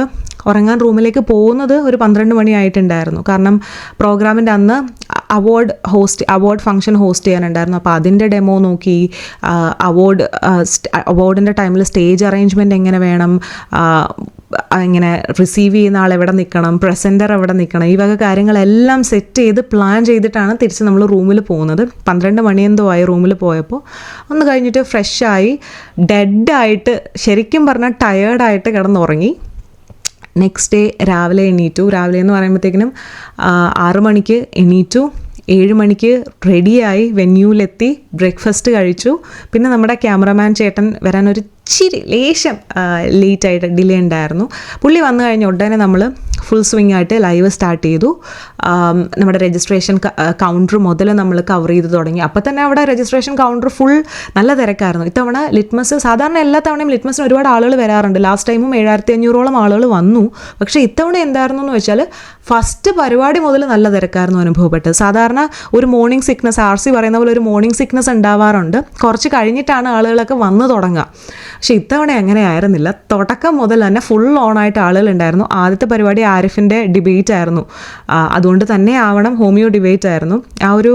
ഉറങ്ങാൻ റൂമിലേക്ക് പോകുന്നത് ഒരു 12 മണിയായിട്ടുണ്ടായിരുന്നു. കാരണം പ്രോഗ്രാമിൻ്റെ അന്ന് അവാർഡ് ഫംഗ്ഷൻ ഹോസ്റ്റ് ചെയ്യാനുണ്ടായിരുന്നു. അപ്പോൾ അതിൻ്റെ ഡെമോ നോക്കി, അവാർഡിൻ്റെ ടൈമിൽ സ്റ്റേജ് അറേഞ്ച്മെൻറ്റ് എങ്ങനെ വേണം, ഇങ്ങനെ റിസീവ് ചെയ്യുന്ന ആൾ എവിടെ നിൽക്കണം, പ്രസൻറ്റർ എവിടെ നിൽക്കണം, ഈ വക കാര്യങ്ങളെല്ലാം സെറ്റ് ചെയ്ത് പ്ലാൻ ചെയ്തിട്ടാണ് തിരിച്ച് നമ്മൾ റൂമിൽ പോകുന്നത്. 12 മണിയെന്തോ ആയി റൂമിൽ പോയപ്പോൾ. ഒന്ന് കഴിഞ്ഞിട്ട് ഫ്രഷായി ഡെഡായിട്ട്, ശരിക്കും പറഞ്ഞാൽ ടയേർഡായിട്ട് കിടന്നുറങ്ങി. നെക്സ്റ്റ് ഡേ രാവിലെ എണീറ്റു. രാവിലെ എന്ന് പറയുമ്പോഴത്തേക്കിനും 6 മണിക്ക് എണീറ്റു. 7 മണിക്ക് റെഡിയായി വെന്യൂവിലെത്തി, ബ്രേക്ക്ഫാസ്റ്റ് കഴിച്ചു. പിന്നെ നമ്മുടെ ക്യാമറമാൻ ചേട്ടൻ വരാൻ ഒരു ഇച്ചിരി ലേശം ലേറ്റായിട്ട് ഡിലേ ഉണ്ടായിരുന്നു. പുള്ളി വന്നു കഴിഞ്ഞ ഉടനെ നമ്മൾ ഫുൾ സ്വിങ് ആയിട്ട് ലൈവ് സ്റ്റാർട്ട് ചെയ്തു. നമ്മുടെ രജിസ്ട്രേഷൻ കൗണ്ടർ മുതൽ നമ്മൾ കവർ ചെയ്ത് തുടങ്ങി. അപ്പോൾ തന്നെ അവിടെ രജിസ്ട്രേഷൻ കൗണ്ടർ ഫുൾ നല്ല തിരക്കായിരുന്നു. ഇത്തവണ ലിറ്റ്മസ്, സാധാരണ എല്ലാ തവണയും ലിറ്റ്മസിന് ഒരുപാട് ആളുകൾ വരാറുണ്ട്. ലാസ്റ്റ് ടൈമും 7500ഓളം ആളുകൾ വന്നു. പക്ഷേ ഇത്തവണ എന്തായിരുന്നു എന്ന് വെച്ചാൽ ഫസ്റ്റ് പരിപാടി മുതൽ നല്ല തിരക്കായിരുന്നു അനുഭവപ്പെട്ടത്. സാധാരണ ഒരു മോർണിംഗ് സിക്നസ്, RC പറയുന്ന പോലെ ഒരു മോർണിംഗ് സിക്നസ് ഉണ്ടാവാറുണ്ട്. കുറച്ച് കഴിഞ്ഞിട്ടാണ് ആളുകളൊക്കെ വന്നു തുടങ്ങുക. പക്ഷേ ഇത്തവണ അങ്ങനെ ആയിരുന്നില്ല. തുടക്കം മുതൽ തന്നെ ഫുൾ ഓണായിട്ട് ആളുകളുണ്ടായിരുന്നു. ആദ്യത്തെ പരിപാടി ആരിഫിൻ്റെ ഡിബേറ്റ് ആയിരുന്നു. അതുകൊണ്ട് തന്നെ ആവണം ഹോമിയോ ഡിബേറ്റ് ആയിരുന്നു. ആ ഒരു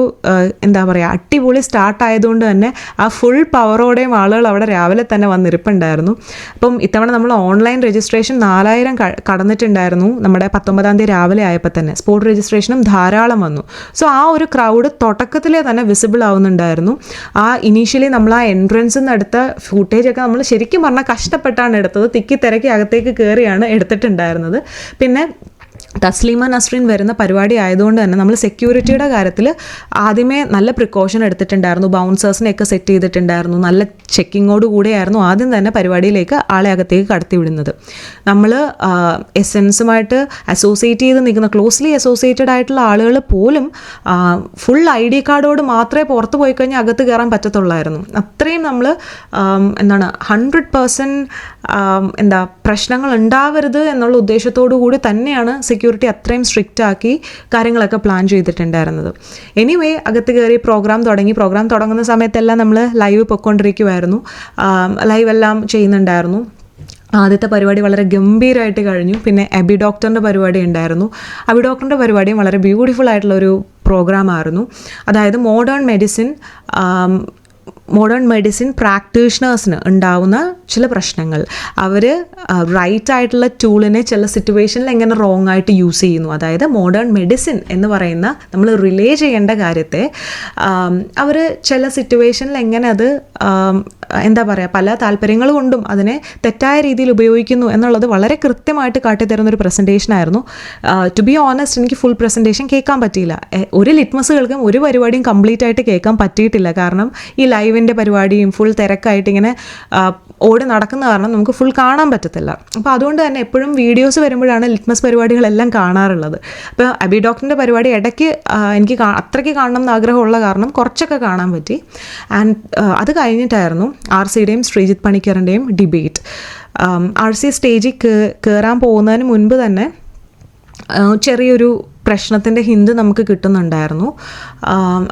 എന്താ പറയുക, അടിപൊളി സ്റ്റാർട്ട് ആയതുകൊണ്ട് തന്നെ ആ ഫുൾ പവറോടെയും ആളുകൾ അവിടെ രാവിലെ തന്നെ വന്നിരിപ്പുണ്ടായിരുന്നു. അപ്പം ഇത്തവണ നമ്മൾ ഓൺലൈൻ രജിസ്ട്രേഷൻ 4000 കടന്നിട്ടുണ്ടായിരുന്നു. നമ്മുടെ 19-ാം തീയതി രാവിലെ ആയപ്പോൾ തന്നെ സ്പോട്ട് രജിസ്ട്രേഷനും ധാരാളം വന്നു. സോ ആ ഒരു ക്രൗഡ് തുടക്കത്തിലേ തന്നെ വിസിബിൾ ആവുന്നുണ്ടായിരുന്നു. ഇനീഷ്യലി നമ്മൾ ആ എൻട്രൻസിൽ നിന്ന് എടുത്ത ഫുട്ടേജൊക്കെ നമ്മൾ ശരിക്കും പറഞ്ഞാൽ കഷ്ടപ്പെട്ടാണ് എടുത്തത്. തിക്കി തിരക്കി അകത്തേക്ക് കയറിയാണ് എടുത്തിട്ടുണ്ടായിരുന്നത്. പിന്നെ തസ്ലീമ നസ്രീൻ വരുന്ന പരിപാടി ആയതുകൊണ്ട് തന്നെ നമ്മൾ സെക്യൂരിറ്റിയുടെ കാര്യത്തിൽ ആദ്യമേ നല്ല പ്രിക്കോഷൻ എടുത്തിട്ടുണ്ടായിരുന്നു. ബൗൺസേഴ്സിനെയൊക്കെ സെറ്റ് ചെയ്തിട്ടുണ്ടായിരുന്നു. നല്ല ചെക്കിങ്ങോട് കൂടെയായിരുന്നു ആദ്യം തന്നെ പരിപാടിയിലേക്ക് ആളെ അകത്തേക്ക് കടത്തി വിടുന്നത്. നമ്മൾ എസെൻസുമായിട്ട് അസോസിയേറ്റ് ചെയ്ത് നിൽക്കുന്ന, ക്ലോസ്ലി അസോസിയേറ്റഡ് ആയിട്ടുള്ള ആളുകൾ പോലും ഫുൾ ID കാർഡോട് മാത്രമേ പുറത്ത് പോയി കഴിഞ്ഞാൽ അകത്ത് കയറാൻ പറ്റത്തുള്ളായിരുന്നു. അത്രയും നമ്മൾ 100% പ്രശ്നങ്ങൾ ഉണ്ടാവരുത് എന്നുള്ള ഉദ്ദേശത്തോടു കൂടി തന്നെയാണ് സെക്യൂരിറ്റി അത്രയും സ്ട്രിക്റ്റ് ആക്കി കാര്യങ്ങളൊക്കെ പ്ലാൻ ചെയ്തിട്ടുണ്ടായിരുന്നത്. എനിവേ അകത്ത് കയറി പ്രോഗ്രാം തുടങ്ങുന്ന സമയത്തെല്ലാം നമ്മൾ ലൈവ് പൊയ്ക്കൊണ്ടിരിക്കുമായിരുന്നു. ലൈവ് എല്ലാം ചെയ്യുന്നുണ്ടായിരുന്നു. ആദ്യത്തെ പരിപാടി വളരെ ഗംഭീരമായിട്ട് കഴിഞ്ഞു. പിന്നെ അബി ഡോക്ടറിൻ്റെ പരിപാടി ഉണ്ടായിരുന്നു. അബി ഡോക്ടറിൻ്റെ പരിപാടിയും വളരെ ബ്യൂട്ടിഫുൾ ആയിട്ടുള്ളൊരു പ്രോഗ്രാമായിരുന്നു. അതായത് മോഡേൺ മെഡിസിൻ പ്രാക്ടീഷണേഴ്സിന് ഉണ്ടാവുന്ന ചില പ്രശ്നങ്ങൾ, അവർ റൈറ്റ് ആയിട്ടുള്ള ടൂളിനെ ചില സിറ്റുവേഷനിൽ എങ്ങനെ റോങ് ആയിട്ട് യൂസ് ചെയ്യുന്നു. അതായത് മോഡേൺ മെഡിസിൻ എന്ന് പറയുന്ന നമ്മൾ റിലേ ചെയ്യേണ്ട കാര്യത്തെ അവർ ചില സിറ്റുവേഷനിൽ എങ്ങനെ അത് എന്താ പറയുക, പല താല്പര്യങ്ങൾ കൊണ്ടും അതിനെ തെറ്റായ രീതിയിൽ ഉപയോഗിക്കുന്നു എന്നുള്ളത് വളരെ കൃത്യമായിട്ട് കാട്ടിത്തരുന്നൊരു പ്രസൻറ്റേഷനായിരുന്നു. ടു ബി ഓണസ്റ്റ്, എനിക്ക് ഫുൾ പ്രസൻറ്റേഷൻ കേൾക്കാൻ പറ്റിയില്ല. ഒരു ലിറ്റ്മസുകൾക്കും ഒരു പരിപാടിയും കംപ്ലീറ്റ് ആയിട്ട് കേൾക്കാൻ പറ്റിയിട്ടില്ല. കാരണം ഈ ലൈവിൻ്റെ പരിപാടിയും ഫുൾ തിരക്കായിട്ട് ഇങ്ങനെ ഓടി നടക്കുന്ന കാരണം നമുക്ക് ഫുൾ കാണാൻ പറ്റത്തില്ല. അപ്പോൾ അതുകൊണ്ട് തന്നെ എപ്പോഴും വീഡിയോസ് വരുമ്പോഴാണ് ലിറ്റ്മസ് പരിപാടികളെല്ലാം കാണാറുള്ളത്. അപ്പോൾ അബി ഡോക്ടറിൻ്റെ പരിപാടി ഇടയ്ക്ക് എനിക്ക് അത്രയ്ക്ക് കാണണം എന്ന് ആഗ്രഹമുള്ള കാരണം കുറച്ചൊക്കെ കാണാൻ പറ്റി. ആൻഡ് അത് കഴിഞ്ഞിട്ടായിരുന്നു RCയുടെയും ശ്രീജിത്ത് പണിക്കറിൻ്റെയും ഡിബേറ്റ്. RC സ്റ്റേജിൽ കയറാൻ പോകുന്നതിന് മുൻപ് തന്നെ ചെറിയൊരു പ്രശ്നത്തിൻ്റെ ഹിന്റ് നമുക്ക് കിട്ടുന്നുണ്ടായിരുന്നു.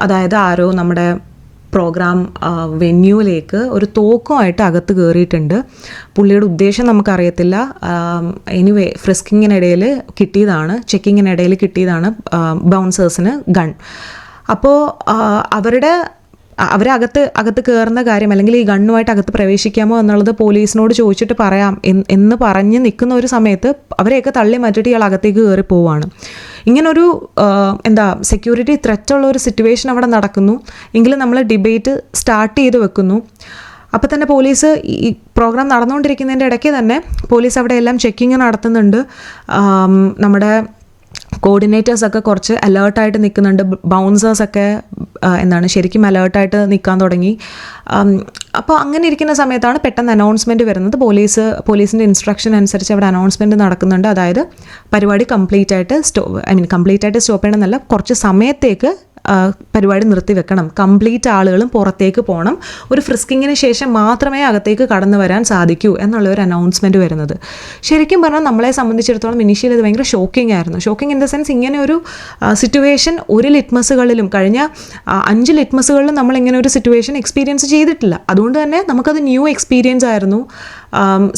അതായത് ആരോ നമ്മുടെ പ്രോഗ്രാം വെന്യൂവിലേക്ക് ഒരു തോക്കുമായിട്ട് അകത്ത് കയറിയിട്ടുണ്ട്. പുള്ളിയുടെ ഉദ്ദേശം നമുക്കറിയത്തില്ല. എനിവേ ഫ്രിസ്കിങ്ങിനിടയിൽ കിട്ടിയതാണ്, ചെക്കിങ്ങിനിടയിൽ കിട്ടിയതാണ് ബൗൺസേഴ്സിന് ഗൺ. അപ്പോൾ അവരുടെ അവരെ അകത്ത് കയറുന്ന കാര്യം അല്ലെങ്കിൽ ഈ ഗണ്ണുമായിട്ട് അകത്ത് പ്രവേശിക്കാമോ എന്നുള്ളത് പോലീസിനോട് ചോദിച്ചിട്ട് പറയാം എന്ന് പറഞ്ഞ് നിൽക്കുന്ന ഒരു സമയത്ത് അവരെയൊക്കെ തള്ളി മാറ്റിയിട്ട് ഇയാൾ അകത്തേക്ക് കയറി പോവുകയാണ്. ഇങ്ങനൊരു സെക്യൂരിറ്റി ത്രെറ്റുള്ള ഒരു സിറ്റുവേഷൻ അവിടെ നടക്കുന്നു. എങ്കിലും നമ്മൾ ഡിബേറ്റ് സ്റ്റാർട്ട് ചെയ്ത് വെക്കുന്നു. അപ്പോൾ തന്നെ പോലീസ് ഈ പ്രോഗ്രാം നടന്നുകൊണ്ടിരിക്കുന്നതിൻ്റെ ഇടയ്ക്ക് തന്നെ പോലീസ് അവിടെ എല്ലാം ചെക്കിങ് നടത്തുന്നുണ്ട്. നമ്മുടെ കോർഡിനേറ്റേഴ്സൊക്കെ കുറച്ച് അലേർട്ടായിട്ട് നിൽക്കുന്നുണ്ട്. ബൗൺസേഴ്സൊക്കെ ശരിക്കും അലേർട്ടായിട്ട് നിൽക്കാൻ തുടങ്ങി. അപ്പോൾ അങ്ങനെ ഇരിക്കുന്ന സമയത്താണ് പെട്ടെന്ന് അനൗൺസ്മെൻറ്റ് വരുന്നത്. പോലീസിൻ്റെ ഇൻസ്ട്രക്ഷൻ അനുസരിച്ച് അവിടെ അനൗൺസ്മെൻറ്റ് നടക്കുന്നുണ്ട്. അതായത് പരിപാടി കംപ്ലീറ്റ് ആയിട്ട് സ്റ്റോപ്പ് ചെയ്യണമെന്നല്ല, കുറച്ച് സമയത്തേക്ക് പരിപാടി നിർത്തിവെക്കണം. കംപ്ലീറ്റ് ആളുകളും പുറത്തേക്ക് പോകണം. ഒരു ഫ്രിസ്കിങ്ങിന് ശേഷം മാത്രമേ അകത്തേക്ക് കടന്നു വരാൻ സാധിക്കൂ എന്നുള്ള ഒരു അനൗൺസ്മെൻറ്റ് വരുന്നത്. ശരിക്കും പറഞ്ഞാൽ നമ്മളെ സംബന്ധിച്ചിടത്തോളം ഇനീഷ്യലി ഇത് ഭയങ്കര ഷോക്കിംഗ് ആയിരുന്നു. ഷോക്കിംഗ് ഇൻ ദ സെൻസ്, ഇങ്ങനെ ഒരു സിറ്റുവേഷൻ ഒരു ലിറ്റ്മസുകളിലും കഴിഞ്ഞ 5 ലിറ്റ്മസുകളിലും നമ്മളിങ്ങനെ ഒരു സിറ്റുവേഷൻ എക്സ്പീരിയൻസ് ചെയ്തിട്ടില്ല. അതുകൊണ്ട് തന്നെ നമുക്കത് ന്യൂ എക്സ്പീരിയൻസ് ആയിരുന്നു.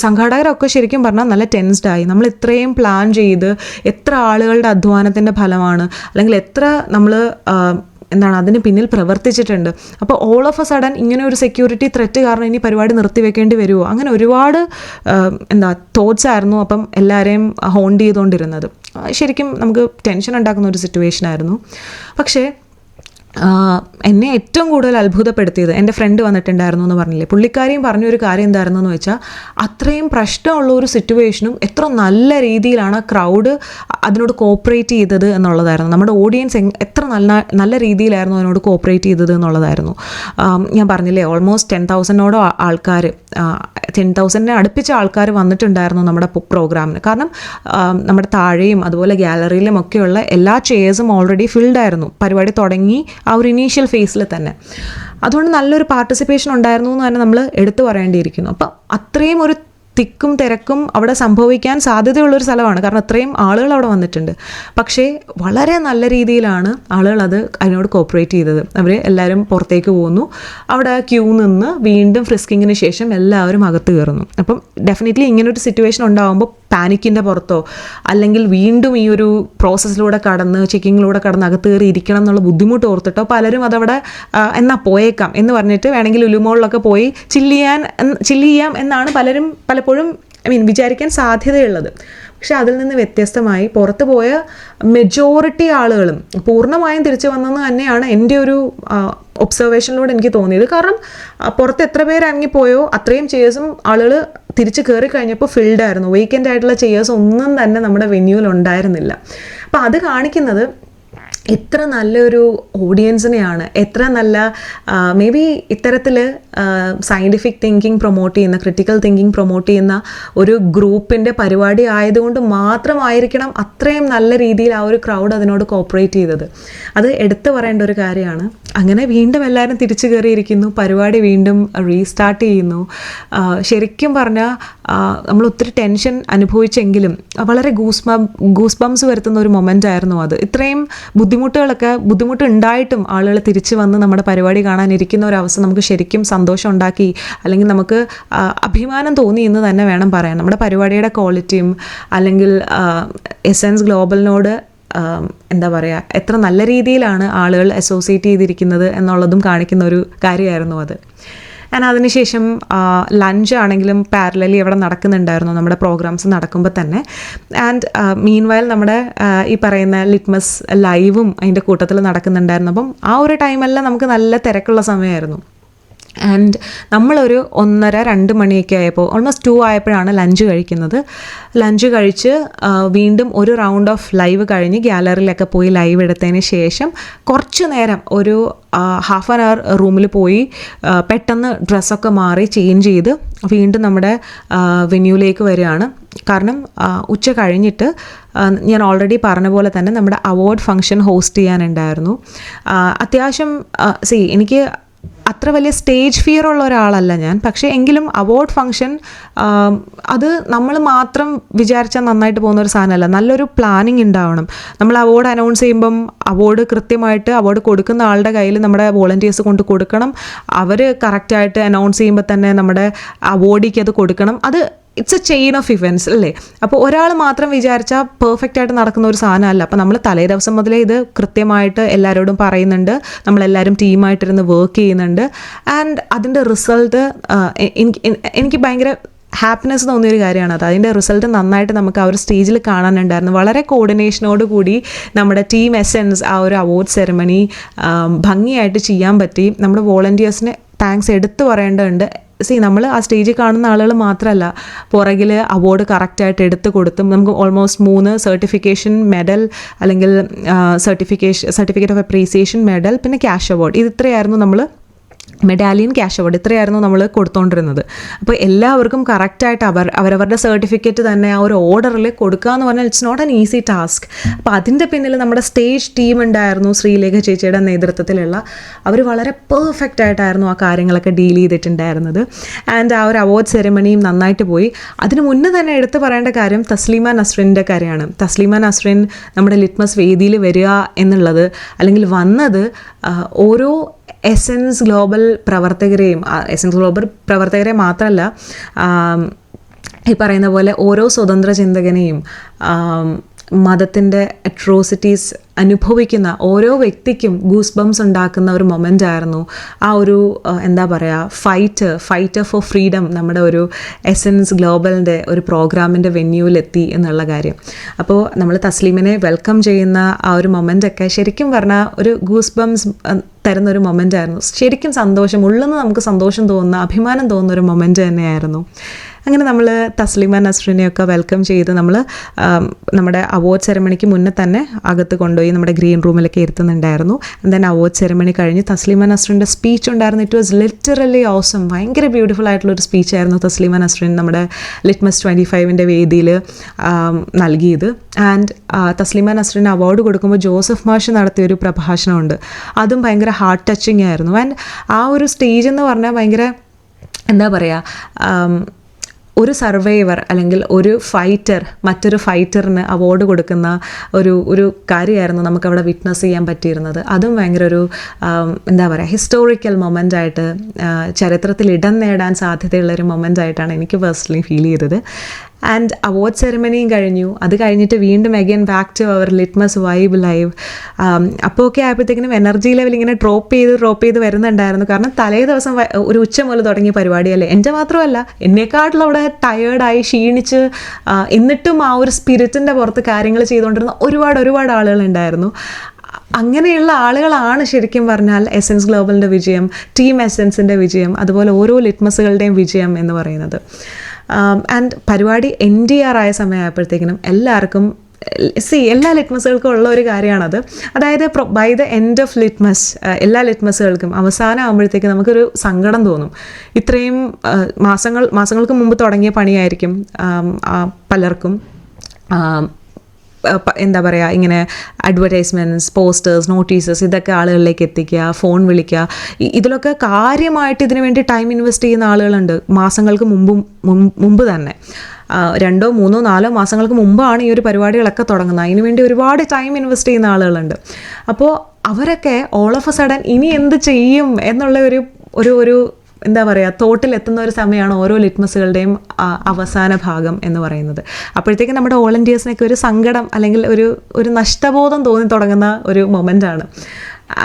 സംഘാടകരൊക്കെ ശരിക്കും പറഞ്ഞാൽ നല്ല ടെൻസ്ഡായി. നമ്മൾ ഇത്രയും പ്ലാൻ ചെയ്ത് എത്ര ആളുകളുടെ അധ്വാനത്തിൻ്റെ ഫലമാണ്, അല്ലെങ്കിൽ എത്ര നമ്മൾ അതിന് പിന്നിൽ പ്രവർത്തിച്ചിട്ടുണ്ട്. അപ്പോൾ ഓൾ ഓഫ് എ സഡൻ ഇങ്ങനെ ഒരു സെക്യൂരിറ്റി ത്രെറ്റ് കാരണം ഇനി പരിപാടി നിർത്തിവെക്കേണ്ടി വരുമോ, അങ്ങനെ ഒരുപാട് തോട്ട്സ് ആയിരുന്നു അപ്പം എല്ലാവരെയും ഹോണ്ട് ചെയ്തുകൊണ്ടിരുന്നത്. ശരിക്കും നമുക്ക് ടെൻഷൻ ഉണ്ടാക്കുന്ന ഒരു സിറ്റുവേഷൻ ആയിരുന്നു. പക്ഷേ എന്നെ ഏറ്റവും കൂടുതൽ അത്ഭുതപ്പെടുത്തിയത് എൻ്റെ ഫ്രണ്ട് വന്നിട്ടുണ്ടായിരുന്നു എന്ന് പറഞ്ഞില്ലേ, പുള്ളിക്കാരിയും പറഞ്ഞൊരു കാര്യം എന്തായിരുന്നു എന്ന് വെച്ചാൽ, അത്രയും പ്രശ്നമുള്ള ഒരു സിറ്റുവേഷനും എത്ര നല്ല രീതിയിലാണ് ക്രൗഡ് അതിനോട് കോപ്പറേറ്റ് ചെയ്തത് എന്നുള്ളതായിരുന്നു. നമ്മുടെ ഓഡിയൻസ് എത്ര നല്ല രീതിയിലായിരുന്നു അതിനോട് കോപ്പറേറ്റ് ചെയ്തത് എന്നുള്ളതായിരുന്നു. ഞാൻ പറഞ്ഞില്ലേ, ഓൾമോസ്റ്റ് 10,000ഓടോ ആൾക്കാർ, 10,000നെ അടുപ്പിച്ച ആൾക്കാർ വന്നിട്ടുണ്ടായിരുന്നു നമ്മുടെ പ്രോഗ്രാമിന്. കാരണം നമ്മുടെ താഴെയും അതുപോലെ ഗ്യാലറിയിലും ഒക്കെയുള്ള എല്ലാ ചെയർസും ഓൾറെഡി ഫിൽഡ് ആയിരുന്നു പരിപാടി തുടങ്ങി ആ ഒരു ഇനീഷ്യൽ ഫേസിൽ തന്നെ. അതുകൊണ്ട് നല്ലൊരു പാർട്ടിസിപ്പേഷൻ ഉണ്ടായിരുന്നു എന്ന് തന്നെ നമ്മൾ എടുത്തു പറയേണ്ടിയിരിക്കുന്നു. അപ്പം അത്രയും ഒരു തിക്കും തിരക്കും അവിടെ സംഭവിക്കാൻ സാധ്യതയുള്ളൊരു സ്ഥലമാണ്. കാരണം അത്രയും ആളുകൾ അവിടെ വന്നിട്ടുണ്ട്. പക്ഷേ വളരെ നല്ല രീതിയിലാണ് ആളുകൾ അതിനോട് കോപ്പറേറ്റ് ചെയ്തത്. അവർ എല്ലാവരും പുറത്തേക്ക് പോകുന്നു. അവിടെ ക്യൂ നിന്ന് വീണ്ടും ഫ്രിസ്കിങ്ങിന് ശേഷം എല്ലാവരും അകത്ത് കയറുന്നു. അപ്പം ഡെഫിനറ്റ്ലി ഇങ്ങനൊരു സിറ്റുവേഷൻ ഉണ്ടാകുമ്പോൾ പാനിക്കിൻ്റെ പുറത്തോ അല്ലെങ്കിൽ വീണ്ടും ഈ ഒരു പ്രോസസ്സിലൂടെ ചെക്കിങ്ങിലൂടെ കടന്ന് അകത്ത് കയറി ഇരിക്കണം എന്നുള്ള ബുദ്ധിമുട്ട് ഓർത്തിട്ടോ പലരും അതവിടെ എന്നാൽ പോയേക്കാം എന്ന് പറഞ്ഞിട്ട് വേണമെങ്കിൽ ലുലുമോളിലൊക്കെ പോയി ചില്ല് ചെയ്യാം എന്നാണ് പലപ്പോഴും വിചാരിക്കാൻ സാധ്യതയുള്ളത്. പക്ഷെ അതിൽ നിന്ന് വ്യത്യസ്തമായി പുറത്ത് പോയ മെജോറിറ്റി ആളുകളും പൂർണ്ണമായും തിരിച്ചു വന്നെന്ന് തന്നെയാണ് എൻ്റെ ഒരു ഒബ്സർവേഷനിലൂടെ എനിക്ക് തോന്നിയത്. കാരണം പുറത്ത് എത്ര പേര് ഇറങ്ങിപ്പോയോ അത്രയും ചെയേഴ്സും ആളുകൾ തിരിച്ച് കയറി കഴിഞ്ഞപ്പോൾ ഫിൽഡ് ആയിരുന്നു. വീക്കെൻഡ് ആയിട്ടുള്ള ചെയേഴ്സ് ഒന്നും തന്നെ നമ്മുടെ വെന്യൂവിൽ ഉണ്ടായിരുന്നില്ല. അപ്പോൾ അത് കാണിക്കുന്നത് എത്ര നല്ലൊരു ഓഡിയൻസിനെയാണ്, എത്ര നല്ല മേ ബി ഇത്തരത്തിൽ സയൻറ്റിഫിക് തിങ്കിങ് പ്രൊമോട്ട് ചെയ്യുന്ന, ക്രിട്ടിക്കൽ തിങ്കിങ് പ്രൊമോട്ട് ചെയ്യുന്ന ഒരു ഗ്രൂപ്പിൻ്റെ പരിപാടി ആയതുകൊണ്ട് മാത്രമായിരിക്കണം അത്രയും നല്ല രീതിയിൽ ആ ഒരു ക്രൗഡ് അതിനോട് കോപ്പറേറ്റ് ചെയ്തത്. അത് എടുത്തു പറയേണ്ട ഒരു കാര്യമാണ്. അങ്ങനെ വീണ്ടും എല്ലാവരും തിരിച്ചു കയറിയിരിക്കുന്നു. പരിപാടി വീണ്ടും റീസ്റ്റാർട്ട് ചെയ്യുന്നു. ശരിക്കും പറഞ്ഞാൽ നമ്മൾ ഒത്തിരി ടെൻഷൻ അനുഭവിച്ചെങ്കിലും വളരെ ഗൂസ് ബംസ് വരുത്തുന്ന ഒരു മൊമെൻ്റ് ആയിരുന്നു അത്. ഇത്രയും ബുദ്ധിമുട്ട് ഉണ്ടായിട്ടും ആളുകൾ തിരിച്ചു വന്ന് നമ്മുടെ പരിപാടി കാണാനിരിക്കുന്ന ഒരു അവസ്ഥ നമുക്ക് ശരിക്കും സന്തോഷം ഉണ്ടാക്കി, അല്ലെങ്കിൽ നമുക്ക് അഭിമാനം തോന്നി എന്ന് തന്നെ വേണം പറയാൻ. നമ്മുടെ പരിപാടിയുടെ ക്വാളിറ്റിയും അല്ലെങ്കിൽ എസെൻസ് ഗ്ലോബലിനോട് എത്ര നല്ല രീതിയിലാണ് ആളുകൾ അസോസിയേറ്റ് ചെയ്തിരിക്കുന്നത് എന്നുള്ളതും കാണിക്കുന്ന ഒരു കാര്യമായിരുന്നു അത്. ആൻഡ് അതിനുശേഷം ലഞ്ച് ആണെങ്കിലും പാരലലി അവിടെ നടക്കുന്നുണ്ടായിരുന്നു നമ്മുടെ പ്രോഗ്രാംസ് നടക്കുമ്പോൾ തന്നെ. ആൻഡ് മീൻവൈൽ നമ്മുടെ ഈ പറയുന്ന ലിറ്റ്മസ് ലൈവും അതിൻ്റെ കൂട്ടത്തിൽ നടക്കുന്നുണ്ടായിരുന്നു. അപ്പം ആ ഒരു ടൈമെല്ലാം നമുക്ക് നല്ല തിരക്കുള്ള സമയമായിരുന്നു. ആൻഡ് നമ്മളൊരു 1:30-2 മണിയൊക്കെ ആയപ്പോൾ, ഓൾമോസ്റ്റ് 2 ആയപ്പോഴാണ് ലഞ്ച് കഴിക്കുന്നത്. ലഞ്ച് കഴിച്ച് വീണ്ടും ഒരു റൗണ്ട് ഓഫ് ലൈവ് കഴിഞ്ഞ് ഗ്യാലറിയിലൊക്കെ പോയി ലൈവ് എടുത്തതിന് ശേഷം കുറച്ച് നേരം ഒരു ഹാഫ് ആൻ അവർ റൂമിൽ പോയി പെട്ടെന്ന് ഡ്രസ്സൊക്കെ മാറി ചേഞ്ച് ചെയ്ത് വീണ്ടും നമ്മുടെ വെന്യൂലേക്ക് വരികയാണ്. കാരണം ഉച്ച കഴിഞ്ഞിട്ട് ഞാൻ ഓൾറെഡി പറഞ്ഞ പോലെ തന്നെ നമ്മുടെ അവാർഡ് ഫംഗ്ഷൻ ഹോസ്റ്റ് ചെയ്യാനുണ്ടായിരുന്നു. അത്യാവശ്യം എനിക്ക് അത്ര വലിയ സ്റ്റേജ് ഫിയർ ഉള്ള ഒരാളല്ല ഞാൻ. പക്ഷേ എങ്കിലും അവാർഡ് ഫംഗ്ഷൻ അത് നമ്മൾ മാത്രം വിചാരിച്ചാൽ നന്നായിട്ട് പോകുന്ന ഒരു സാധനമല്ല. നല്ലൊരു പ്ലാനിങ് ഉണ്ടാവണം. നമ്മൾ അവാർഡ് അനൗൺസ് ചെയ്യുമ്പം അവാർഡ് കൃത്യമായിട്ട് അവാർഡ് കൊടുക്കുന്ന ആളുടെ കയ്യിൽ നമ്മുടെ വോളണ്ടിയേഴ്സ് കൊണ്ട് കൊടുക്കണം. അവർ കറക്റ്റായിട്ട് അനൗൺസ് ചെയ്യുമ്പോൾ തന്നെ നമ്മുടെ അവാർഡിക്ക് അത് കൊടുക്കണം. അത് it's A chain of events അല്ലേ. അപ്പോൾ ഒരാൾ മാത്രം വിചാരിച്ചാൽ പെർഫെക്റ്റ് ആയിട്ട് നടക്കുന്ന ഒരു സാധനമല്ല. അപ്പോൾ നമ്മൾ തലേ ദിവസം മുതലേ ഇത് കൃത്യമായിട്ട് എല്ലാവരോടും പറയുന്നുണ്ട്. നമ്മളെല്ലാവരും ടീമായിട്ടിരുന്ന് വർക്ക് ചെയ്യുന്നുണ്ട്. ആൻഡ് അതിൻ്റെ റിസൾട്ട് എനിക്ക് ഭയങ്കര ഹാപ്പിനെസ് തോന്നിയൊരു കാര്യമാണ് അത്. അതിൻ്റെ റിസൾട്ട് നന്നായിട്ട് നമുക്ക് ആ ഒരു സ്റ്റേജിൽ കാണാനുണ്ടായിരുന്നു. വളരെ കോർഡിനേഷനോട് കൂടി നമ്മുടെ ടീം എസെൻസ് ആ ഒരു അവാർഡ് സെറമണി ഭംഗിയായിട്ട് ചെയ്യാൻ പറ്റി. നമ്മുടെ വോളണ്ടിയേഴ്സിന് താങ്ക്സ് എടുത്തു പറയേണ്ടതുണ്ട്. നമ്മൾ ആ സ്റ്റേജിൽ കാണുന്ന ആളുകൾ മാത്രമല്ല, പുറകിൽ അവാർഡ് കറക്റ്റായിട്ട് എടുത്ത് കൊടുത്തും നമുക്ക് ഓൾമോസ്റ്റ് 3 സർട്ടിഫിക്കേഷൻ മെഡൽ അല്ലെങ്കിൽ സർട്ടിഫിക്കറ്റ് ഓഫ് അപ്രീസിയേഷൻ മെഡൽ, പിന്നെ ക്യാഷ് അവാർഡ്, ഇത് ഇത്രയായിരുന്നു നമ്മൾ മെഡാലിയൻ, ക്യാഷ് അവാർഡ് ഇത്രയായിരുന്നു നമ്മൾ കൊടുത്തുകൊണ്ടിരുന്നത്. അപ്പോൾ എല്ലാവർക്കും കറക്റ്റായിട്ട് അവരവരുടെ സർട്ടിഫിക്കറ്റ് തന്നെ ആ ഒരു ഓർഡറിൽ കൊടുക്കുക എന്ന് പറഞ്ഞാൽ it's not an easy task. അപ്പോൾ അതിൻ്റെ പിന്നിൽ നമ്മുടെ സ്റ്റേജ് ടീം ഉണ്ടായിരുന്നു, ശ്രീലേഖ ചേച്ചിയുടെ നേതൃത്വത്തിലുള്ള. അവർ വളരെ പെർഫെക്റ്റ് ആയിട്ടായിരുന്നു ആ കാര്യങ്ങളൊക്കെ ഡീൽ ചെയ്തിട്ടുണ്ടായിരുന്നത്. ആൻഡ് ആ ഒരു അവാർഡ് സെറിമണിയും നന്നായിട്ട് പോയി. അതിന് മുന്നേ തന്നെ എടുത്തു പറയേണ്ട കാര്യം തസ്ലീമ നസ്രിൻ്റെ കാര്യമാണ്. തസ്ലീമ നസ്രിൻ നമ്മുടെ ലിറ്റ്മസ് വേദിയിൽ വരിക എന്നുള്ളത്, അല്ലെങ്കിൽ വന്നത് ഓരോ എസെൻസ് ഗ്ലോബൽ പ്രവർത്തകരെയും, എസെൻസ് ഗ്ലോബൽ പ്രവർത്തകരെ മാത്രമല്ല, ഈ പറയുന്ന പോലെ ഓരോ സ്വതന്ത്ര ചിന്തകനെയും മതത്തിൻ്റെ അട്രോസിറ്റീസ് അനുഭവിക്കുന്ന ഓരോ വ്യക്തിക്കും ഗൂസ് ബംസ് ഉണ്ടാക്കുന്ന ഒരു മൊമെൻ്റ് ആയിരുന്നു ആ ഒരു എന്താ പറയുക ഫൈറ്റർ ഫോർ ഫ്രീഡം നമ്മുടെ ഒരു എസെൻസ് ഗ്ലോബലിൻ്റെ ഒരു പ്രോഗ്രാമിൻ്റെ വെന്യൂവിലെത്തി എന്നുള്ള കാര്യം. അപ്പോൾ നമ്മൾ തസ്ലീമിനെ വെൽക്കം ചെയ്യുന്ന ആ ഒരു മൊമെൻ്റൊക്കെ ശരിക്കും പറഞ്ഞാൽ ഒരു ഗൂസ് ബംസ് തരുന്നൊരു മൊമെൻ്റ് ആയിരുന്നു. ശരിക്കും സന്തോഷം, ഉള്ളിൽ നിന്ന് നമുക്ക് സന്തോഷം തോന്നുന്ന, അഭിമാനം തോന്നുന്ന ഒരു മൊമെൻ്റ് തന്നെയായിരുന്നു. അങ്ങനെ നമ്മൾ തസ്ലീമ നസ്രിനെയൊക്കെ വെൽക്കം ചെയ്ത് നമ്മൾ നമ്മുടെ അവാർഡ് സെറമണിക്ക് മുന്നേ തന്നെ അകത്ത് കൊണ്ടുപോയി നമ്മുടെ ഗ്രീൻ റൂമിലൊക്കെ ഇരുത്തുന്നുണ്ടായിരുന്നു. ദെൻ അവാർഡ് സെറമണി കഴിഞ്ഞ് തസ്ലീമ നസ്രിൻ്റെ സ്പീച്ച് ഉണ്ടായിരുന്നു. It was literally awesome. ഭയങ്കര ബ്യൂട്ടിഫുൾ ആയിട്ടുള്ളൊരു സ്പീച്ചായിരുന്നു തസ്ലീമ നസ്രിൻ നമ്മുടെ ലിറ്റ്മസ് 25ൻ്റെ വേദിയിൽ നൽകിയത്. ആൻഡ് തസ്ലീമ നസ്രിന് അവാർഡ് കൊടുക്കുമ്പോൾ ജോസഫ് മാഷ് നടത്തിയൊരു പ്രഭാഷണമുണ്ട്. അതും ഭയങ്കര ഹാർട്ട് ടച്ചിങ് ആയിരുന്നു. ആൻഡ് ആ ഒരു സ്റ്റേജ് എന്ന് പറഞ്ഞാൽ ഭയങ്കര എന്താ പറയുക, ഒരു സർവൈവർ അല്ലെങ്കിൽ ഒരു ഫൈറ്റർ മറ്റൊരു ഫൈറ്ററിന് അവാർഡ് കൊടുക്കുന്ന ഒരു കാര്യമായിരുന്നു നമുക്കവിടെ വിറ്റ്നസ് ചെയ്യാൻ പറ്റിയിരുന്നത്. അതും ഭയങ്കര ഒരു എന്താ പറയുക, ഹിസ്റ്റോറിക്കൽ മൊമെൻ്റ് ആയിട്ട്, ചരിത്രത്തിൽ ഇടം നേടാൻ സാധ്യതയുള്ളൊരു മൊമെൻ്റ് ആയിട്ടാണ് എനിക്ക് പേഴ്സണലി ഫീൽ ചെയ്തത്. ആൻഡ് അവാർഡ് സെറിമണിയും കഴിഞ്ഞു. അത് കഴിഞ്ഞിട്ട് വീണ്ടും again back to our Litmus vibe live. അപ്പോൾ ഒക്കെ ആയപ്പോഴത്തേക്കിനും എനർജി ലെവൽ ഇങ്ങനെ ഡ്രോപ്പ് ചെയ്ത് വരുന്നുണ്ടായിരുന്നു. കാരണം തലേ ദിവസം ഒരു ഉച്ച മുതൽ തുടങ്ങിയ പരിപാടിയല്ലേ. എൻ്റെ മാത്രമല്ല, എന്നെക്കാട്ടിലും അവിടെ ടയേർഡായി ക്ഷീണിച്ച് എന്നിട്ടും ആ ഒരു സ്പിരിറ്റിൻ്റെ പുറത്ത് കാര്യങ്ങൾ ചെയ്തുകൊണ്ടിരുന്ന ഒരുപാട് ആളുകളുണ്ടായിരുന്നു. അങ്ങനെയുള്ള ആളുകളാണ് ശരിക്കും പറഞ്ഞാൽ എസെൻസ് ഗ്ലോബലിൻ്റെ വിജയം, ടീം എസെൻസിൻ്റെ വിജയം, അതുപോലെ ഓരോ ലിറ്റ്മസുകളുടെയും വിജയം എന്ന് പറയുന്നത്. ആൻഡ് പരിപാടി NDR ആയ സമയമായപ്പോഴത്തേക്കിനും എല്ലാവർക്കും എല്ലാ ലിറ്റ്മസുകൾക്കും ഉള്ള ഒരു കാര്യമാണത്. അതായത് by the end of Litmus എല്ലാ ലിറ്റ്മസുകൾക്കും അവസാനം ആകുമ്പോഴത്തേക്ക് നമുക്കൊരു സങ്കടം തോന്നും. ഇത്രയും മാസങ്ങൾക്ക് മുമ്പ് തുടങ്ങിയ പണിയായിരിക്കും പലർക്കും. എന്താ പറയുക, ഇങ്ങനെ അഡ്വർടൈസ്മെൻറ്റ്സ്, പോസ്റ്റേഴ്സ്, നോട്ടീസസ് ഇതൊക്കെ ആളുകളിലേക്ക് എത്തിക്കുക, ഫോൺ വിളിക്കുക, ഇതിലൊക്കെ കാര്യമായിട്ട് ഇതിനു വേണ്ടി ടൈം ഇൻവെസ്റ്റ് ചെയ്യുന്ന ആളുകളുണ്ട്. മാസങ്ങൾക്ക് മുമ്പ് തന്നെ 2, 3, 4 മാസങ്ങൾക്ക് മുമ്പാണ് ഈ ഒരു പരിപാടികളൊക്കെ തുടങ്ങുന്നത്. അതിന് വേണ്ടി ഒരുപാട് ടൈം ഇൻവെസ്റ്റ് ചെയ്യുന്ന ആളുകളുണ്ട്. അപ്പോൾ അവരൊക്കെ ഓൾ ഓഫ് എ സഡൻ ഇനി എന്ത് ചെയ്യും എന്നുള്ള ഒരു എന്താ പറയുക, തോട്ടിലെത്തുന്ന ഒരു സമയമാണ് ഓരോ ലിറ്റ്മസുകളുടെയും അവസാന ഭാഗം എന്ന് പറയുന്നത്. അപ്പോഴത്തേക്കും നമ്മുടെ വോളണ്ടിയേഴ്സിനൊക്കെ ഒരു സങ്കടം അല്ലെങ്കിൽ ഒരു നഷ്ടബോധം തോന്നി തുടങ്ങുന്ന ഒരു മൊമെൻ്റാണ്.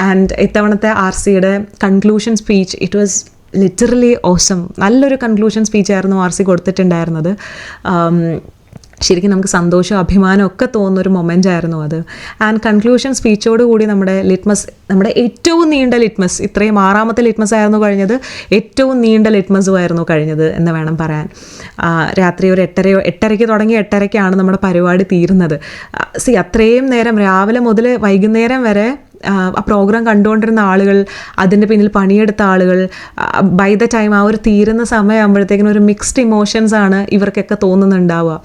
ആൻഡ് ഇത്തവണത്തെ RCയുടെ conclusion speech, it was literally awesome. നല്ലൊരു കൺക്ലൂഷൻ സ്പീച്ചായിരുന്നു RC കൊടുത്തിട്ടുണ്ടായിരുന്നത്. ശരിക്കും നമുക്ക് സന്തോഷം, അഭിമാനം ഒക്കെ തോന്നുന്നൊരു മൊമെൻ്റ് ആയിരുന്നു അത്. ആൻഡ് കൺക്ലൂഷൻ സ്പീച്ചോടുകൂടി നമ്മുടെ ഏറ്റവും നീണ്ട ലിറ്റ്മസ്, ഇത്രയും 6ാമത്തെ ലിറ്റ്മസ് ആയിരുന്നു കഴിഞ്ഞത്, ഏറ്റവും നീണ്ട ലിറ്റ്മസും ആയിരുന്നു കഴിഞ്ഞത് എന്ന് വേണം പറയാൻ. രാത്രി ഒരു 8:30 തുടങ്ങി 8:30 നമ്മുടെ പരിപാടി തീരുന്നത്. അത്രയും നേരം രാവിലെ മുതൽ വൈകുന്നേരം വരെ ആ പ്രോഗ്രാം കണ്ടുകൊണ്ടിരുന്ന ആളുകൾ, അതിൻ്റെ പിന്നിൽ പണിയെടുത്ത ആളുകൾ, ബൈ ദ ടൈം ആ ഒരു തീരുന്ന സമയമാകുമ്പോഴത്തേക്കിനും ഒരു മിക്സ്ഡ് ഇമോഷൻസ് ആണ് ഇവർക്കൊക്കെ തോന്നുന്നുണ്ടാവുക.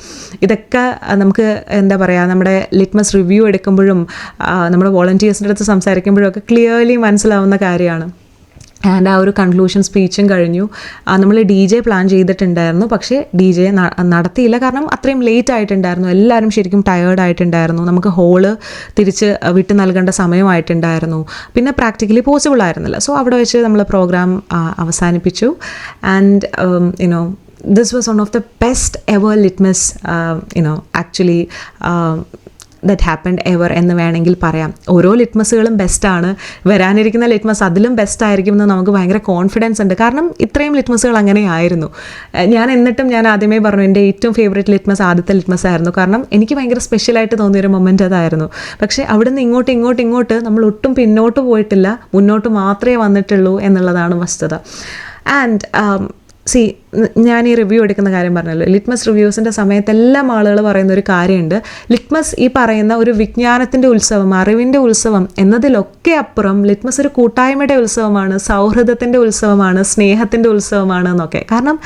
ഇതൊക്കെ നമുക്ക് എന്താ പറയുക, നമ്മുടെ ലിറ്റ്മസ് റിവ്യൂ എടുക്കുമ്പോഴും നമ്മുടെ വോളണ്ടിയേഴ്സിൻ്റെ അടുത്ത് സംസാരിക്കുമ്പോഴും ഒക്കെ ക്ലിയർലി മനസ്സിലാവുന്ന കാര്യമാണ്. ആൻഡ് ആ ഒരു കൺക്ലൂഷൻ സ്പീച്ചും കഴിഞ്ഞു. നമ്മൾ DJ പ്ലാൻ ചെയ്തിട്ടുണ്ടായിരുന്നു, പക്ഷേ DJ നടത്തിയില്ല. കാരണം അത്രയും ലേറ്റ് ആയിട്ടുണ്ടായിരുന്നു, എല്ലാവരും ശരിക്കും ടയേർഡ് ആയിട്ടുണ്ടായിരുന്നു. നമുക്ക് ഹോള് തിരിച്ച് വിട്ട് നൽകേണ്ട സമയമായിട്ടുണ്ടായിരുന്നു, പിന്നെ പ്രാക്ടിക്കലി പോസിബിൾ ആയിരുന്നില്ല. സോ അവിടെ വെച്ച് നമ്മൾ പ്രോഗ്രാം അവസാനിപ്പിച്ചു. And you know this was one of the best ever litmus actually that happened ever എന്ന് വേണമെങ്കിൽ പറയാം. ഓരോ ലിറ്റ്മസുകളും ബെസ്റ്റാണ്, വരാനിരിക്കുന്ന ലിറ്റ്മസ് അതിലും ബെസ്റ്റ് ആയിരിക്കും എന്ന് നമുക്ക് ഭയങ്കര കോൺഫിഡൻസ് ഉണ്ട്. കാരണം ഇത്രയും ലിറ്റ്മസുകൾ അങ്ങനെയായിരുന്നു. ഞാൻ ആദ്യമേ പറഞ്ഞു എൻ്റെ ഏറ്റവും ഫേവറേറ്റ് ലിറ്റ്മസ് ആദ്യത്തെ ലിറ്റ്മസ് ആയിരുന്നു. കാരണം എനിക്ക് ഭയങ്കര സ്പെഷ്യലായിട്ട് തോന്നിയൊരു മൊമെൻ്റ് അതായിരുന്നു. പക്ഷേ അവിടുന്ന് ഇങ്ങോട്ട് നമ്മൾ ഒട്ടും പിന്നോട്ട് പോയിട്ടില്ല, മുന്നോട്ട് മാത്രമേ വന്നിട്ടുള്ളൂ എന്നുള്ളതാണ് വസ്തുത. ആൻഡ് ഞാൻ ഈ റിവ്യൂ എടുക്കുന്ന കാര്യം പറഞ്ഞല്ലോ, ലിറ്റ്മസ് റിവ്യൂസിൻ്റെ സമയത്ത് എല്ലാം ആളുകൾ പറയുന്ന ഒരു കാര്യമുണ്ട്, ലിറ്റ്മസ് ഈ പറയുന്ന ഒരു വിജ്ഞാനത്തിൻ്റെ ഉത്സവം, അറിവിൻ്റെ ഉത്സവം എന്നതിലൊക്കെ അപ്പുറം ലിറ്റ്മസ് ഒരു കൂട്ടായ്മയുടെ ഉത്സവമാണ്, സൗഹൃദത്തിൻ്റെ ഉത്സവമാണ്, സ്നേഹത്തിൻ്റെ ഉത്സവമാണ് എന്നൊക്കെ. കാരണം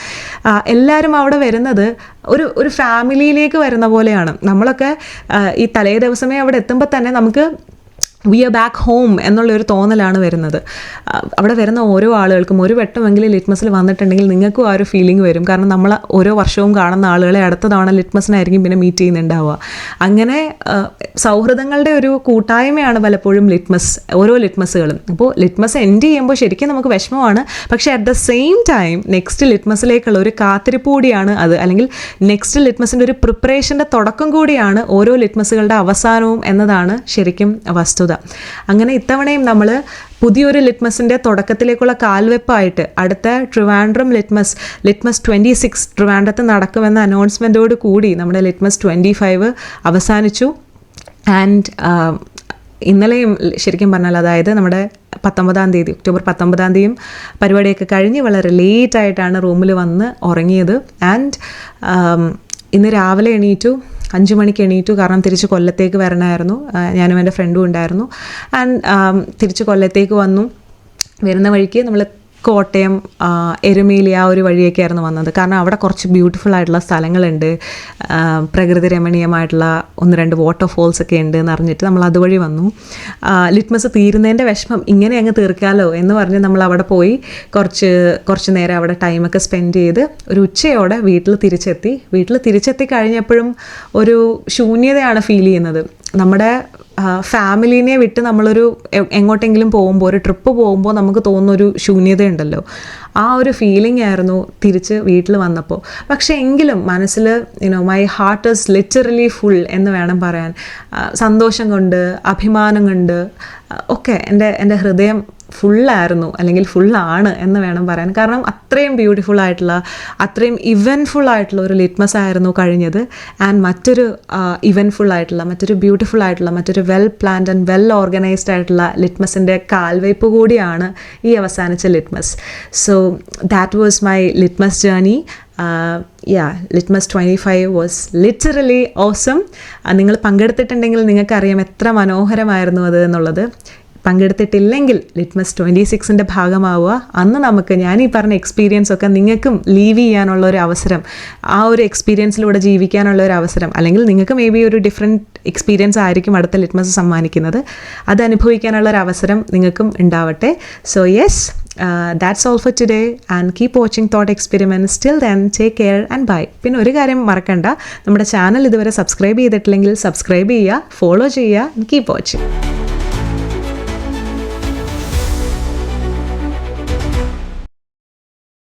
എല്ലാവരും അവിടെ വരുന്നത് ഒരു ഫാമിലിയിലേക്ക് വരുന്ന പോലെയാണ്. നമ്മളൊക്കെ ഈ തലേ ദിവസമേ അവിടെ എത്തുമ്പോൾ തന്നെ നമുക്ക് വി ആർ ബാക്ക് ഹോം എന്നുള്ളൊരു തോന്നലാണ് വരുന്നത്. അവിടെ വരുന്ന ഓരോ ആളുകൾക്കും ഒരു വട്ടമെങ്കിലും ലിറ്റ്മസിൽ വന്നിട്ടുണ്ടെങ്കിൽ നിങ്ങൾക്കും ആ ഒരു ഫീലിംഗ് വരും. കാരണം നമ്മൾ ഓരോ വർഷവും കാണുന്ന ആളുകളെ അടുത്ത തവണ ലിറ്റ്മസിനായിരിക്കും പിന്നെ മീറ്റ് ചെയ്യുന്നുണ്ടാവുക. അങ്ങനെ സൗഹൃദങ്ങളുടെ ഒരു കൂട്ടായ്മയാണ് പലപ്പോഴും ഓരോ ലിറ്റ്മസുകളും. അപ്പോൾ ലിറ്റ്മസ് എൻഡ് ചെയ്യുമ്പോൾ ശരിക്കും നമുക്ക് വിഷമമാണ്, പക്ഷേ at the same time next ലിറ്റ്മസിലേക്കുള്ള ഒരു കാത്തിരിപ്പ് കൂടിയാണ് അത്, അല്ലെങ്കിൽ നെക്സ്റ്റ് ലിറ്റ്മസിൻ്റെ ഒരു പ്രിപ്പറേഷൻ്റെ തുടക്കം കൂടിയാണ് ഓരോ ലിറ്റ്മസുകളുടെ അവസാനവും എന്നതാണ് ശരിക്കും വസ്തുത. അങ്ങനെ ഇത്തവണയും നമ്മൾ പുതിയൊരു ലിറ്റ്മസിൻ്റെ തുടക്കത്തിലേക്കുള്ള കാൽവെപ്പായിട്ട് അടുത്ത ട്രിവാൻഡ്രം ലിറ്റ്മസ് 26 ട്രിവാൻഡ്രത്ത് നടക്കുമെന്ന അനൗൺസ്മെൻറ്റോട് കൂടി നമ്മുടെ ലിറ്റ്മസ് 25 അവസാനിച്ചു. ആൻഡ് ഇന്നലെയും ശരിക്കും പറഞ്ഞാൽ, അതായത് നമ്മുടെ 19-ാം തീയതി ഒക്ടോബർ 19-ാം തീയതിയും പരിപാടിയൊക്കെ കഴിഞ്ഞ് വളരെ ലേറ്റായിട്ടാണ് റൂമിൽ വന്ന് ഉറങ്ങിയത്. ആൻഡ് ഇന്ന് രാവിലെ എണീറ്റു, 5 മണിക്ക് എണീറ്റു. കാരണം തിരിച്ച് കൊല്ലത്തേക്ക് വരണമായിരുന്നു, ഞാനും എൻ്റെ ഫ്രണ്ടും ഉണ്ടായിരുന്നു. ആൻഡ് തിരിച്ച് കൊല്ലത്തേക്ക് വന്നു. വരുന്ന വഴിക്ക് നമ്മൾ കോട്ടയം, എരുമേലി ആ ഒരു വഴിയൊക്കെ ആയിരുന്നു വന്നത്. കാരണം അവിടെ കുറച്ച് ബ്യൂട്ടിഫുൾ ആയിട്ടുള്ള സ്ഥലങ്ങളുണ്ട്, പ്രകൃതി രമണീയമായിട്ടുള്ള 1-2 വാട്ടർഫോൾസ് ഒക്കെ ഉണ്ട് എന്ന് അറിഞ്ഞിട്ട് നമ്മൾ അതുവഴി വന്നു. ലിറ്റ്മസ് തീരുന്നതിൻ്റെ വിഷമം ഇങ്ങനെ അങ്ങ് തീർക്കാമല്ലോ എന്ന് പറഞ്ഞ് നമ്മൾ അവിടെ പോയി കുറച്ച് നേരം അവിടെ ടൈമൊക്കെ സ്പെൻഡ് ചെയ്ത് ഒരു ഉച്ചയോടെ വീട്ടിൽ തിരിച്ചെത്തി കഴിഞ്ഞപ്പോഴും ഒരു ശൂന്യതയാണ് ഫീൽ ചെയ്യുന്നത്. നമ്മുടെ ഫാമിലീനെ വിട്ട് നമ്മളൊരു എങ്ങോട്ടെങ്കിലും പോകുമ്പോൾ, ഒരു ട്രിപ്പ് പോകുമ്പോൾ നമുക്ക് തോന്നുന്നൊരു ശൂന്യതയുണ്ടല്ലോ, ആ ഒരു ഫീലിംഗ് ആയിരുന്നു തിരിച്ച് വീട്ടിൽ വന്നപ്പോൾ. പക്ഷേ എങ്കിലും മനസ്സിൽ my heart is literally full എന്ന് വേണം പറയാൻ. സന്തോഷം കൊണ്ട്, അഭിമാനം കൊണ്ട് ഒക്കെ എൻ്റെ ഹൃദയം ഫുള്ളായിരുന്നു, അല്ലെങ്കിൽ ഫുള്ളാണ് എന്ന് വേണം പറയാൻ. കാരണം അത്രയും ബ്യൂട്ടിഫുൾ ആയിട്ടുള്ള, അത്രയും ഇവൻറ്റ്ഫുൾ ആയിട്ടുള്ള ഒരു ലിറ്റ്മസ് ആയിരുന്നു കഴിഞ്ഞത്. ആൻഡ് മറ്റൊരു ഇവൻറ്റ്ഫുൾ ആയിട്ടുള്ള, മറ്റൊരു ബ്യൂട്ടിഫുൾ ആയിട്ടുള്ള, മറ്റൊരു well planned and well organised ആയിട്ടുള്ള ലിറ്റ്മസിൻ്റെ കാൽവയ്പ് കൂടിയാണ് ഈ അവസാനിച്ച litmus. So that was my litmus journey. Litmus 25 was literally awesome. നിങ്ങൾ പങ്കെടുത്തിട്ടുണ്ടെങ്കിൽ നിങ്ങൾക്കറിയാം എത്ര മനോഹരമായിരുന്നു അത് എന്നുള്ളത്. പങ്കെടുത്തിട്ടില്ലെങ്കിൽ ലിറ്റ്മസ് 26ൻ്റെ ഭാഗമാവുക. അന്ന് നമുക്ക് ഞാൻ ഈ പറഞ്ഞ എക്സ്പീരിയൻസ് ഒക്കെ നിങ്ങൾക്കും ലീവ് ചെയ്യാനുള്ള ഒരു അവസരം, ആ ഒരു എക്സ്പീരിയൻസിലൂടെ ജീവിക്കാനുള്ള ഒരു അവസരം, അല്ലെങ്കിൽ നിങ്ങൾക്ക് മേ ബി ഒരു ഡിഫറെൻറ്റ് എക്സ്പീരിയൻസ് ആയിരിക്കും അടുത്ത ലിറ്റ്മസ് സമ്മാനിക്കുന്നത്. അത് അനുഭവിക്കാനുള്ള ഒരു അവസരം നിങ്ങൾക്കും ഉണ്ടാവട്ടെ. So yes, that's all for today and keep watching Thought Experiments. Till then, take care and bye. പിന്നെ ഒരു കാര്യം മറക്കണ്ട, നമ്മുടെ ചാനൽ ഇതുവരെ സബ്സ്ക്രൈബ് ചെയ്തിട്ടില്ലെങ്കിൽ സബ്സ്ക്രൈബ് ചെയ്യുക, ഫോളോ ചെയ്യുക, കീപ് വാച്ചിങ്.